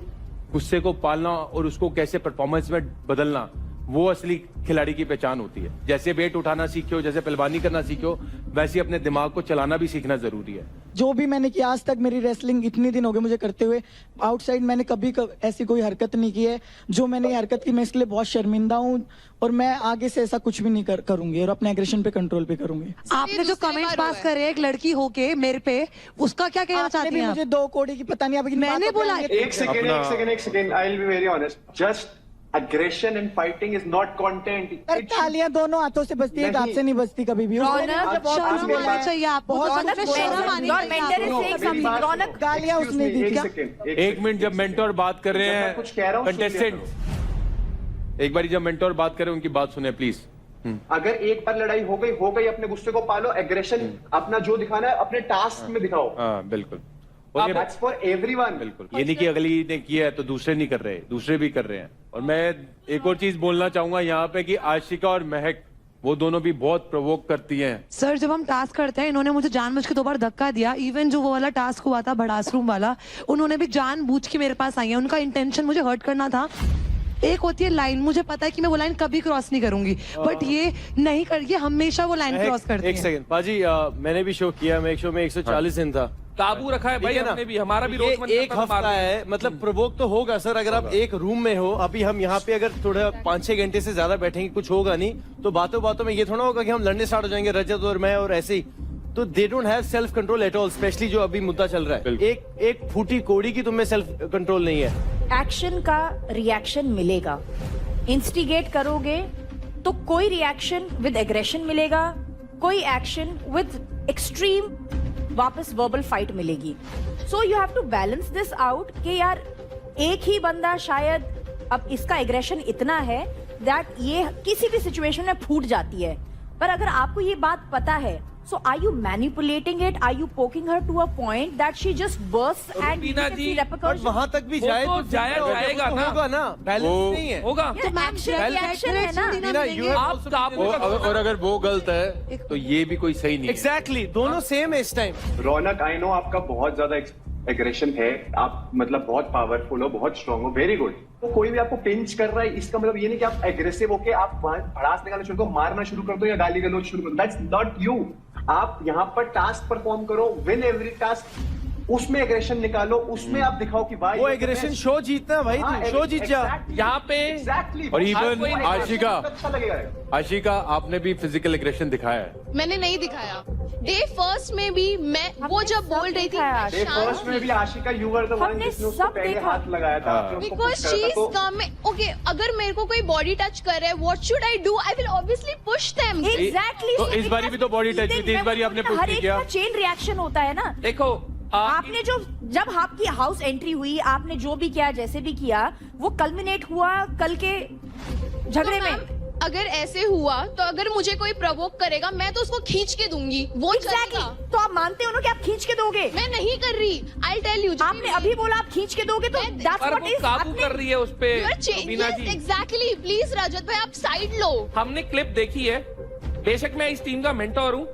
गुस्से को पालना और उसको कैसे परफॉर्मेंस में बदलना, वो असली खिलाड़ी की पहचान होती है। जैसे वेट उठाना सीखो, जैसे पहलवानी करना सीखो, वैसे अपने दिमाग को चलाना भी सीखना जरूरी है। जो भी मैंने किया आज तक, मेरी रेसलिंग इतने दिन हो गए मुझे करते हुए, आउटसाइड मैंने कभी ऐसी कोई हरकत नहीं की है। जो मैंने ये हरकत की मैं इसके लिए बहुत शर्मिंदा हूँ और मैं आगे से ऐसा कुछ भी नहीं करूंगी और अपने एग्रेशन पे कंट्रोल पे करूंगी। आपने जो कमेंट्स पास करे एक लड़की होके मेरे पे, उसका क्या कहना चाहती हैं? मुझे 2 कोड़ी की पता नहीं, अब मैंने बोला एक second, I will be very honest, just aggression and fighting is not content. तालियां दोनों हाथों से बजती है, हाथ से नहीं बजती कभी भी। शर्म आनी चाहिए आपको, शर्म आनी चाहिए। रौनक गालियां उसने दी क्या? एक मिनट, जब मेंटोर बात कर रहे हैं, कुछ कह रहा हूं, कंटेस्टेंट एक बारी जब मेंटोर बात करें उनकी बात सुने प्लीज। अगर एक बार लड़ाई हो गई, अपने गुस्से को पालो, एग्रेशन अपना जो दिखाना है अपने टास्क में दिखाओ। हाँ बिल्कुल, That's for everyone. बिल्कुल। ये नहीं कि अगली ने किया है तो दूसरे नहीं कर रहे, दूसरे भी कर रहे हैं। और मैं एक और चीज बोलना चाहूंगा यहाँ पे कि आशिका और महक, वो दोनों भी बहुत प्रोवोक करती हैं। सर जब हम टास्क करते हैं, इन्होंने मुझे जानबूझ के 2 बार धक्का दिया। इवन जो वो वाला टास्क हुआ था भड़ास रूम वाला, उन्होंने भी जानबूझ के मेरे पास आई है। उनका इंटेंशन मुझे हर्ट करना था। एक होती है लाइन, मुझे पता है कि मैं वो लाइन कभी क्रॉस नहीं करूंगी, बट ये नहीं कर, ये हमेशा वो लाइन क्रॉस करती है। एक सेकंड पाजी, मैंने भी शो किया, मैं एक शो में 140 दिन था। काबू रखा है भाई हमने भी, हमारा भी रोज मन एक करता था हफ्ता मारने है, मतलब प्रवोक तो होगा सर। अगर आप एक रूम में हो, अभी हम यहाँ पे अगर थोड़ा 5-6 घंटे से ज्यादा बैठेंगे, कुछ होगा नहीं, तो बातों बातों में ये थोड़ा होगा कि हम लड़ने स्टार्ट हो जाएंगे, रजत और मैं और ऐसे ही। तो they don't have self control at all, specially जो अभी मुद्दा चल रहा है। एक फूटी कोड़ी की तुम्हें सेल्फ कंट्रोल नहीं है। एक्शन का रिएक्शन मिलेगा, इंस्टिगेट करोगे तो कोई रिएक्शन विद एग्रेशन मिलेगा, कोई एक्शन विद एक्सट्रीम वापस वर्बल फाइट मिलेगी। So you have to balance this out कि यार एक ही बंदा शायद, अब इसका एग्रेशन इतना है दैट ये किसी भी सिचुएशन में फूट जाती है। पर अगर आपको ये बात पता है, so are you manipulating it? Are you poking her to a point that she just bursts and Bina ji, but वहां तक भी जाए तो जाएगा ना, होगा ना, बैलेंस नहीं है, होगा। एक्शन है ना। और अगर वो गलत है तो ये भी कोई सही नहीं। एग्जैक्टली, दोनों सेम है इस टाइम। रौनक, आई नो आपका बहुत ज्यादा एग्रेशन है, आप मतलब बहुत पावरफुल हो, बहुत स्ट्रांग हो, वेरी गुड। तो कोई भी आपको पिंच कर रहा है, इसका मतलब ये नहीं कि आप एग्रेसिव होके आप भड़ास निकालना शुरू करो, मारना शुरू कर दो या गाली गलौज शुरू कर दो। That's not you. आप यहाँ पर टास्क परफॉर्म करो, विन एवरी टास्क, उसमें एग्रेशन निकालो, उसमें आप दिखाओ कि भाई वो एग्रेशन शो जीतना है भाई, तू शो जीत जा यहाँ पे। एग्जैक्टली। और इवन आशिका, अच्छा लगेगा। आशिका आपने भी फिजिकल एग्रेशन दिखाया है। मैंने नहीं दिखाया। डे फर्स्ट में भी मैं वो जब बोल रही थी, डे फर्स्ट में भी Ashika, you were the one जिसने उसको पहले हाथ लगाया था, because she is coming. Okay, अगर मेरे को कोई बॉडी टच करे, what should I do? I will obviously push them. Exactly. तो इस बारी भी तो बॉडी टच हुई थी, इस बारी आपने पुश नहीं किया। चेन रिएक्शन होता है ना। देखो आपने जो, जब आपकी हाउस एंट्री हुई, आपने जो भी किया, जैसे भी किया, वो कल्मिनेट हुआ कल के झगड़े में। अगर ऐसे हुआ तो अगर मुझे कोई प्रवोक करेगा, मैं तो उसको खींच के दूंगी। वो चलेगा। तो आप मानते हो ना कि आप खींच के दोगे? मैं नहीं कर रही। आई टेल यू, आपने अभी बोला आप खींच के दोगे, तो काबू कर रही है उस पे। एग्जैक्टली। प्लीज रजत भाई, आप साइड लो। हमने क्लिप देखी है, बेशक मैं इस टीम का मेंटोर हूँ,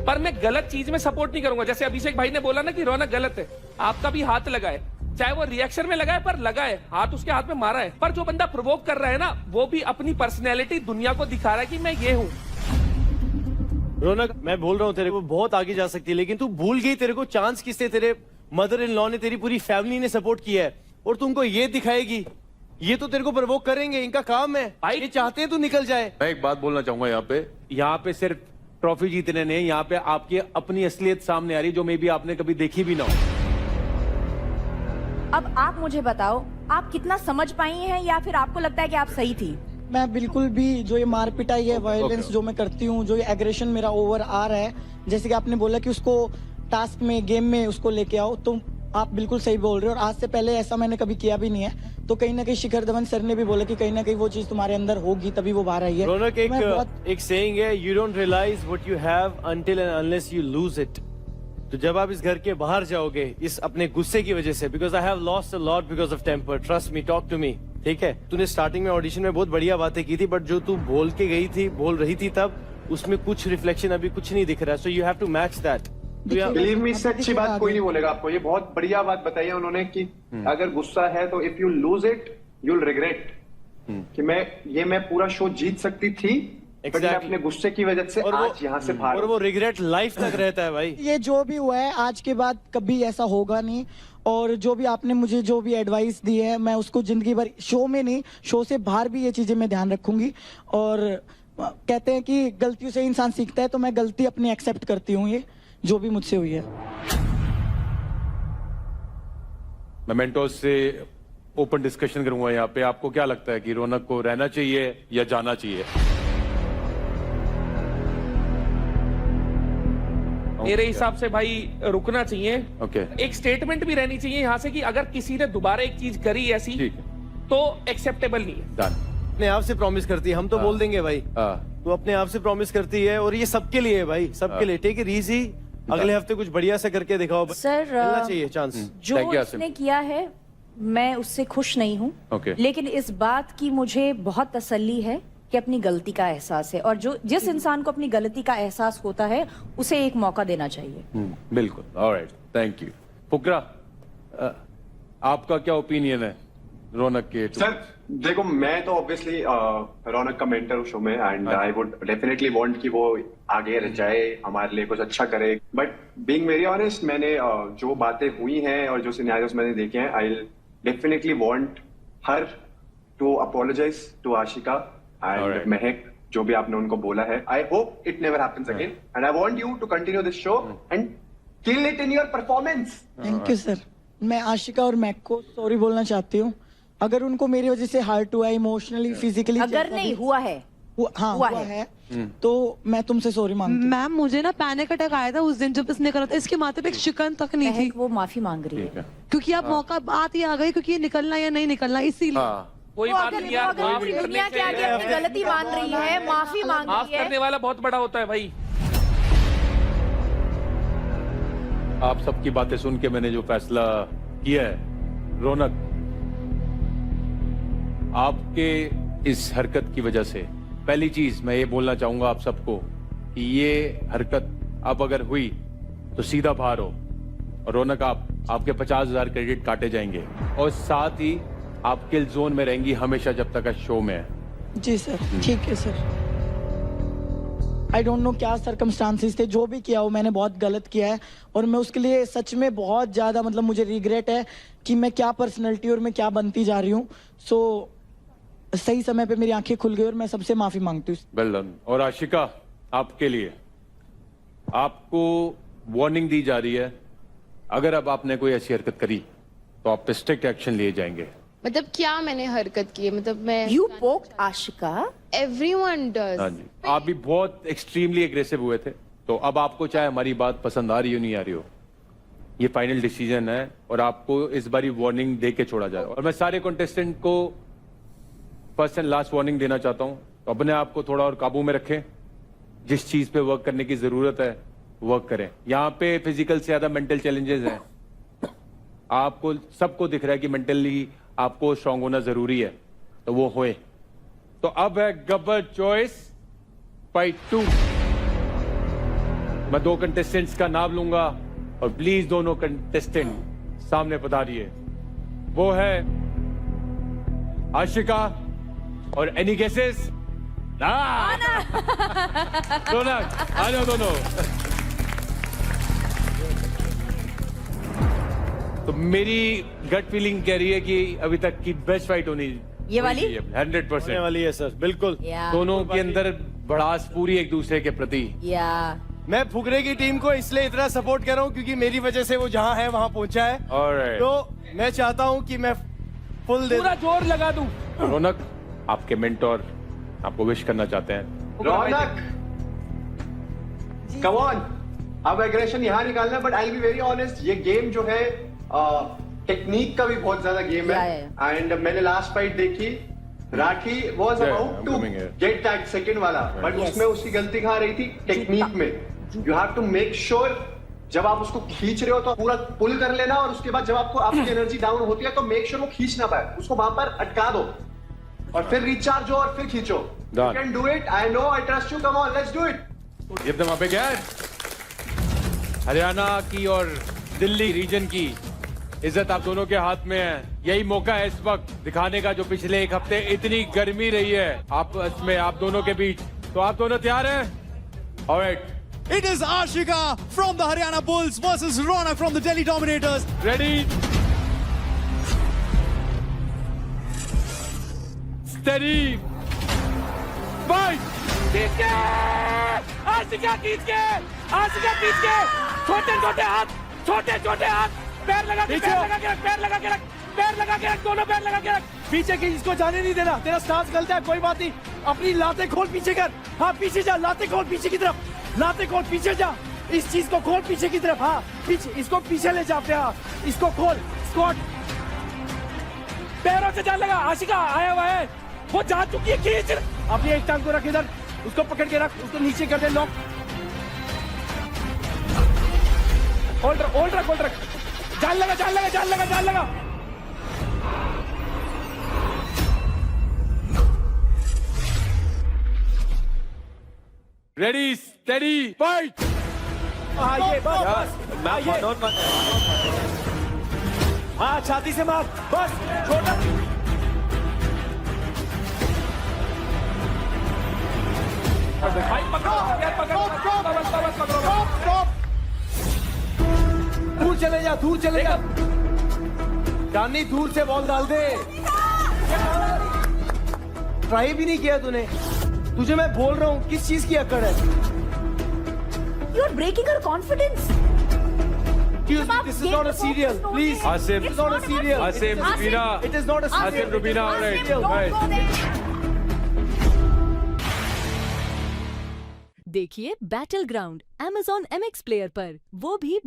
पर मैं गलत चीज में सपोर्ट नहीं करूंगा। जैसे अभिषेक भाई ने बोला ना कि रौनक गलत है, आपका भी हाथ लगा है, चाहे वो रिएक्शन में लगा है, पर लगा है, हाथ उसके हाथ में मारा है। पर जो बंदा प्रोवोक कर रहा है ना, वो भी अपनी पर्सनैलिटी दुनिया को दिखा रहा है कि मैं ये हूँ। रौनक, मैं बोल रहा हूँ तेरे को बहुत आगे जा सकती है, लेकिन तू भूल गई तेरे को चांस किससे, तेरे मदर इन लॉ ने, तेरी पूरी फैमिली ने सपोर्ट किया है, और तुमको ये दिखाएगी। ये तो तेरे को प्रोवोक करेंगे, इनका काम है, ये चाहते हैं तू निकल जाए। मैं एक बात बोलना चाहूंगा यहाँ पे सिर्फ ट्रॉफी जीतने नहीं, यहाँ पे आपकी अपनी असलियत सामने आ रही, जो मे बी आपने कभी देखी भी ना हो। अब आप मुझे बताओ, आप कितना समझ पाई हैं, या फिर आपको लगता है कि आप सही थी? मैं बिल्कुल भी, जो ये मार पिटाई है, वायलेंस जो मैं करती हूँ, जो ये एग्रेशन मेरा ओवर आ रहा है, जैसे कि आपने बोला कि उसको टास्क में गेम में उसको लेके आओ। तो आप बिल्कुल सही बोल रहे हो और आज से पहले ऐसा मैंने कभी किया भी नहीं है। तो कहीं ना कहीं शिखर धवन सर ने भी बोला कि कहीं ना कहीं वो चीज तुम्हारे अंदर होगी तभी वो बाहर आई है। रौनक, मैं बहुत एक सेइंग है, you don't realise what you have until and unless you lose it. तो जब आप इस घर के बाहर जाओगे इस अपने गुस्से की वजह से, because I have lost a lot because of temper, trust me, talk to me, ठीक है। तूने स्टार्टिंग में ऑडिशन में बहुत बढ़िया बातें की थी, बट जो तू बोल रही थी तब उसमें कुछ रिफ्लेक्शन अभी कुछ नहीं दिख रहा है। So you have to match that. Believe me, इससे अच्छी बात कोई नहीं बोलेगा आपको। ये बहुत बढ़िया बात बताई है उन्होंने कि अगर गुस्सा है तो if you lose it you will regret कि मैं पूरा शो जीत सकती थी, but मैं अपने गुस्से की वजह से आज यहाँ से बाहर। और वो रिग्रेट लाइफ तक रहता है भाई। ये जो भी हुआ है आज के बाद कभी ऐसा होगा नहीं। और जो भी आपने मुझे जो भी एडवाइस दी है मैं उसको जिंदगी भर, शो में नहीं शो से बाहर भी ये चीजें मैं ध्यान रखूंगी। और कहते हैं कि गलतियों से इंसान सीखता है, तो मैं गलती अपनी एक्सेप्ट करती हूँ, ये जो भी मुझसे हुई है। मैं मेंटोर्स से ओपन डिस्कशन करूंगा यहाँ पे। आपको क्या लगता है कि रौनक को रहना चाहिए या जाना चाहिए? मेरे हिसाब से भाई रुकना चाहिए। ओके। एक स्टेटमेंट भी रहनी चाहिए यहाँ से कि अगर किसी ने दोबारा एक चीज करी ऐसी तो एक्सेप्टेबल नहीं है। अपने आप से प्रॉमिस करती है, हम तो बोल देंगे भाई। तो अपने आप से प्रॉमिस करती है और ये सबके लिए है भाई, सबके लिए। टेक इट इजी, अगले हफ्ते कुछ बढ़िया से करके दिखाओ। सर मिलना चाहिए चांस। जो उसने किया है मैं उससे खुश नहीं हूँ, लेकिन इस बात की मुझे बहुत तसल्ली है कि अपनी गलती का एहसास है, और जिस इंसान को अपनी गलती का एहसास होता है उसे एक मौका देना चाहिए। बिल्कुल। Alright, thank you. फुकरा, आपका क्या ओपिनियन है रौनक के? सर देखो, मैं तो ऑब्वियसली रौनक का मेंटर हूँ शो में, and I would definitely want कि वो आगे रह जाए, हमारे लिए कुछ अच्छा करे। बट बीइंग वेरी ऑनेस्ट, मैंने जो बातें हुई हैं और जो सिनेरियोस मैंने देखे हैं, I definitely want her to apologise to Ashika and Mahak, जो भी आपने उनको बोला है। I hope it never happens again, and I want you to continue this show and kill it in your performance. Thank you sir. मैं आशिका और Mac को sorry बोलना चाहती हूँ अगर उनको मेरी वजह से हर्ट हुआ, इमोशनली, फिजिकली। अगर नहीं हुआ है, हुआ है तो मैं तुमसे सॉरी मांगती हूँ। मैम मुझे ना पैनिक अटैक आया था उस दिन जब इसने करा था। इसके माथे पे एक शिकन तक नहीं थी। वो माफी मांग रही है क्योंकि अब मौका बात ही आ गई, क्योंकि ये निकलना या नहीं निकलना, इसीलिए। कोई बात नहीं यार, दुनिया के आगे अपनी गलती मान रही है, माफी मांग रही है। माफ करने वाला बहुत बड़ा होता है भाई। आप सबकी बातें सुन के मैंने जो फैसला किया है, रौनक, आपके इस हरकत की वजह से पहली चीज मैं ये बोलना चाहूंगा आप सबको कि ये हरकत अब अगर हुई तो सीधा बाहर हो। और रौनक, आपके 50,000 क्रेडिट काटे जाएंगे और साथ ही आप किल जोन में रहेंगी हमेशा जब तक शो में है। जी सर, ठीक है सर। आई डोंट नो क्या सर्कमस्टांसिस थे, जो भी किया हो मैंने बहुत गलत किया है और मैं उसके लिए सच में बहुत ज्यादा, मतलब मुझे रिग्रेट है कि मैं क्या पर्सनैलिटी और मैं क्या बनती जा रही हूँ। सो सही समय पे मेरी आंखें खुल गई और मैं सबसे माफी मांगती हूँ। Well done. और आशिका, आपके लिए आपको वार्निंग दी जा रही है, अगर अब आपने कोई ऐसी हरकत करी तो आप पे स्ट्रिक्ट एक्शन लिए जाएंगे। मतलब क्या मैंने हरकत की है? मतलब मैं you poked Ashika, everyone does. हाँ जी, आप भी बहुत एक्सट्रीमली एग्रेसिव हुए थे। तो अब आपको चाहे हमारी बात पसंद आ रही हो नहीं आ रही हो, ये फाइनल डिसीजन है और आपको इस बारी वार्निंग दे के छोड़ा जाए। और मैं सारे कंटेस्टेंट को फर्स्ट एंड लास्ट वार्निंग देना चाहता हूं, तो अपने आप को थोड़ा और काबू में रखें। जिस चीज पे वर्क करने की जरूरत है वर्क करें। यहाँ पे फिजिकल से ज्यादा मेंटल चैलेंजेस हैं। आपको सबको दिख रहा है कि मेंटली आपको स्ट्रांग होना जरूरी है, तो वो होए। तो अब है गब्बर चॉइस फाइट 2। मैं 2 कंटेस्टेंट्स का नाम लूंगा और प्लीज दोनों कंटेस्टेंट सामने पधारिए। वो है आशिका और एनी गेसेस? रौनक, आ जाओ दोनों। तो मेरी गट फीलिंग कह रही है कि अभी तक की बेस्ट फाइट होनी ये वाली 100% वाली है सर, बिल्कुल। दोनों के अंदर भड़ास पूरी एक दूसरे के प्रति। मैं फुकरे की टीम को इसलिए इतना सपोर्ट कर रहा हूँ क्योंकि मेरी वजह से वो जहाँ है वहाँ पहुँचा है। तो मैं चाहता हूँ कि मैं फुल पूरा जोर लगा दूं। रौनक, आपके मेंटोर आपको विश करना चाहते हैं। रौनक, कम ऑन, अब एग्रेशन यहाँ निकालना है, but I be very honest, ये गेम जो है टेक्निक का भी बहुत ज्यादा गेम है। एंड मैंने लास्ट फाइट देखी, Rathi was about to get that second वाला, बट उसमें उसकी गलती कहाँ रही थी? टेक्निक में। You have to make sure जब आप उसको खींच रहे हो तो पूरा पुल कर लेना, और उसके बाद जब आपको आपकी एनर्जी डाउन होती है तो मेक श्योर वो खींच ना पाए, उसको वहां पर अटका दो और फिर रिचार्ज हो और फिर खींचो। You can do it, I know, I trust you, come on, let's do it. Give them a big hand. Haryana की और दिल्ली रीजन की इज्जत आप दोनों के हाथ में है। यही मौका है इस वक्त दिखाने का, जो पिछले एक हफ्ते इतनी गर्मी रही है आपस में आप दोनों के बीच। तो आप दोनों तैयार हैं? Alright, It is Ashika from the Haryana Bulls versus Ronak from the Delhi Dominators. ready, steady, fight! खींच के आशिका, खींच के आशिका, खींच के छोटे छोटे हाथ, छोटे छोटे हाथ, पैर लगा के, पैर लगा के रख, पैर लगा के रख, पैर लगा के रख, दोनों पैर लगा के रख। पीछे की इसको जाने नहीं देना, तेरा स्टांस गलत है, कोई बात नहीं, अपनी लाते खोल पीछे कर, हाँ पीछे जा, लाते खोल पीछे की तरफ, लाते खोल पीछे जा, इस चीज को खोल पीछे की तरफ, हाँ पीछे, इसको पीछे ले जा अपने, हाँ इसको खोल, स्क्वाट, पैरों से जान लगा, आशिका आया हुआ है, वो जा चुकी है, खींच। अपनी एक टांग को रख इधर, उसको पकड़ के रख, उसको नीचे कर दे, लॉक, होल्ड रख, होल्ड रख, होल्ड रख, जान लगा, जान लगा, जान लगा, जान लगा। ready, steady, fight! हाँ ये बस, हाँ छाती से मार, बस छोटा। भाई पकड़ो, यार पकड़ो, दूर चले जा, दूर चले जा, जानी दूर से बॉल डाल दे। ट्राई भी नहीं किया तूने, तुझे मैं बोल रहा हूँ किस चीज की अकड़ है? You are breaking her confidence. This is not a serial, please. Asim, It's not a serial. Asim, Rubina. It is not a serial. Asim, Rubina, all right. देखिए battle ground Amazon MX player पर, वो भी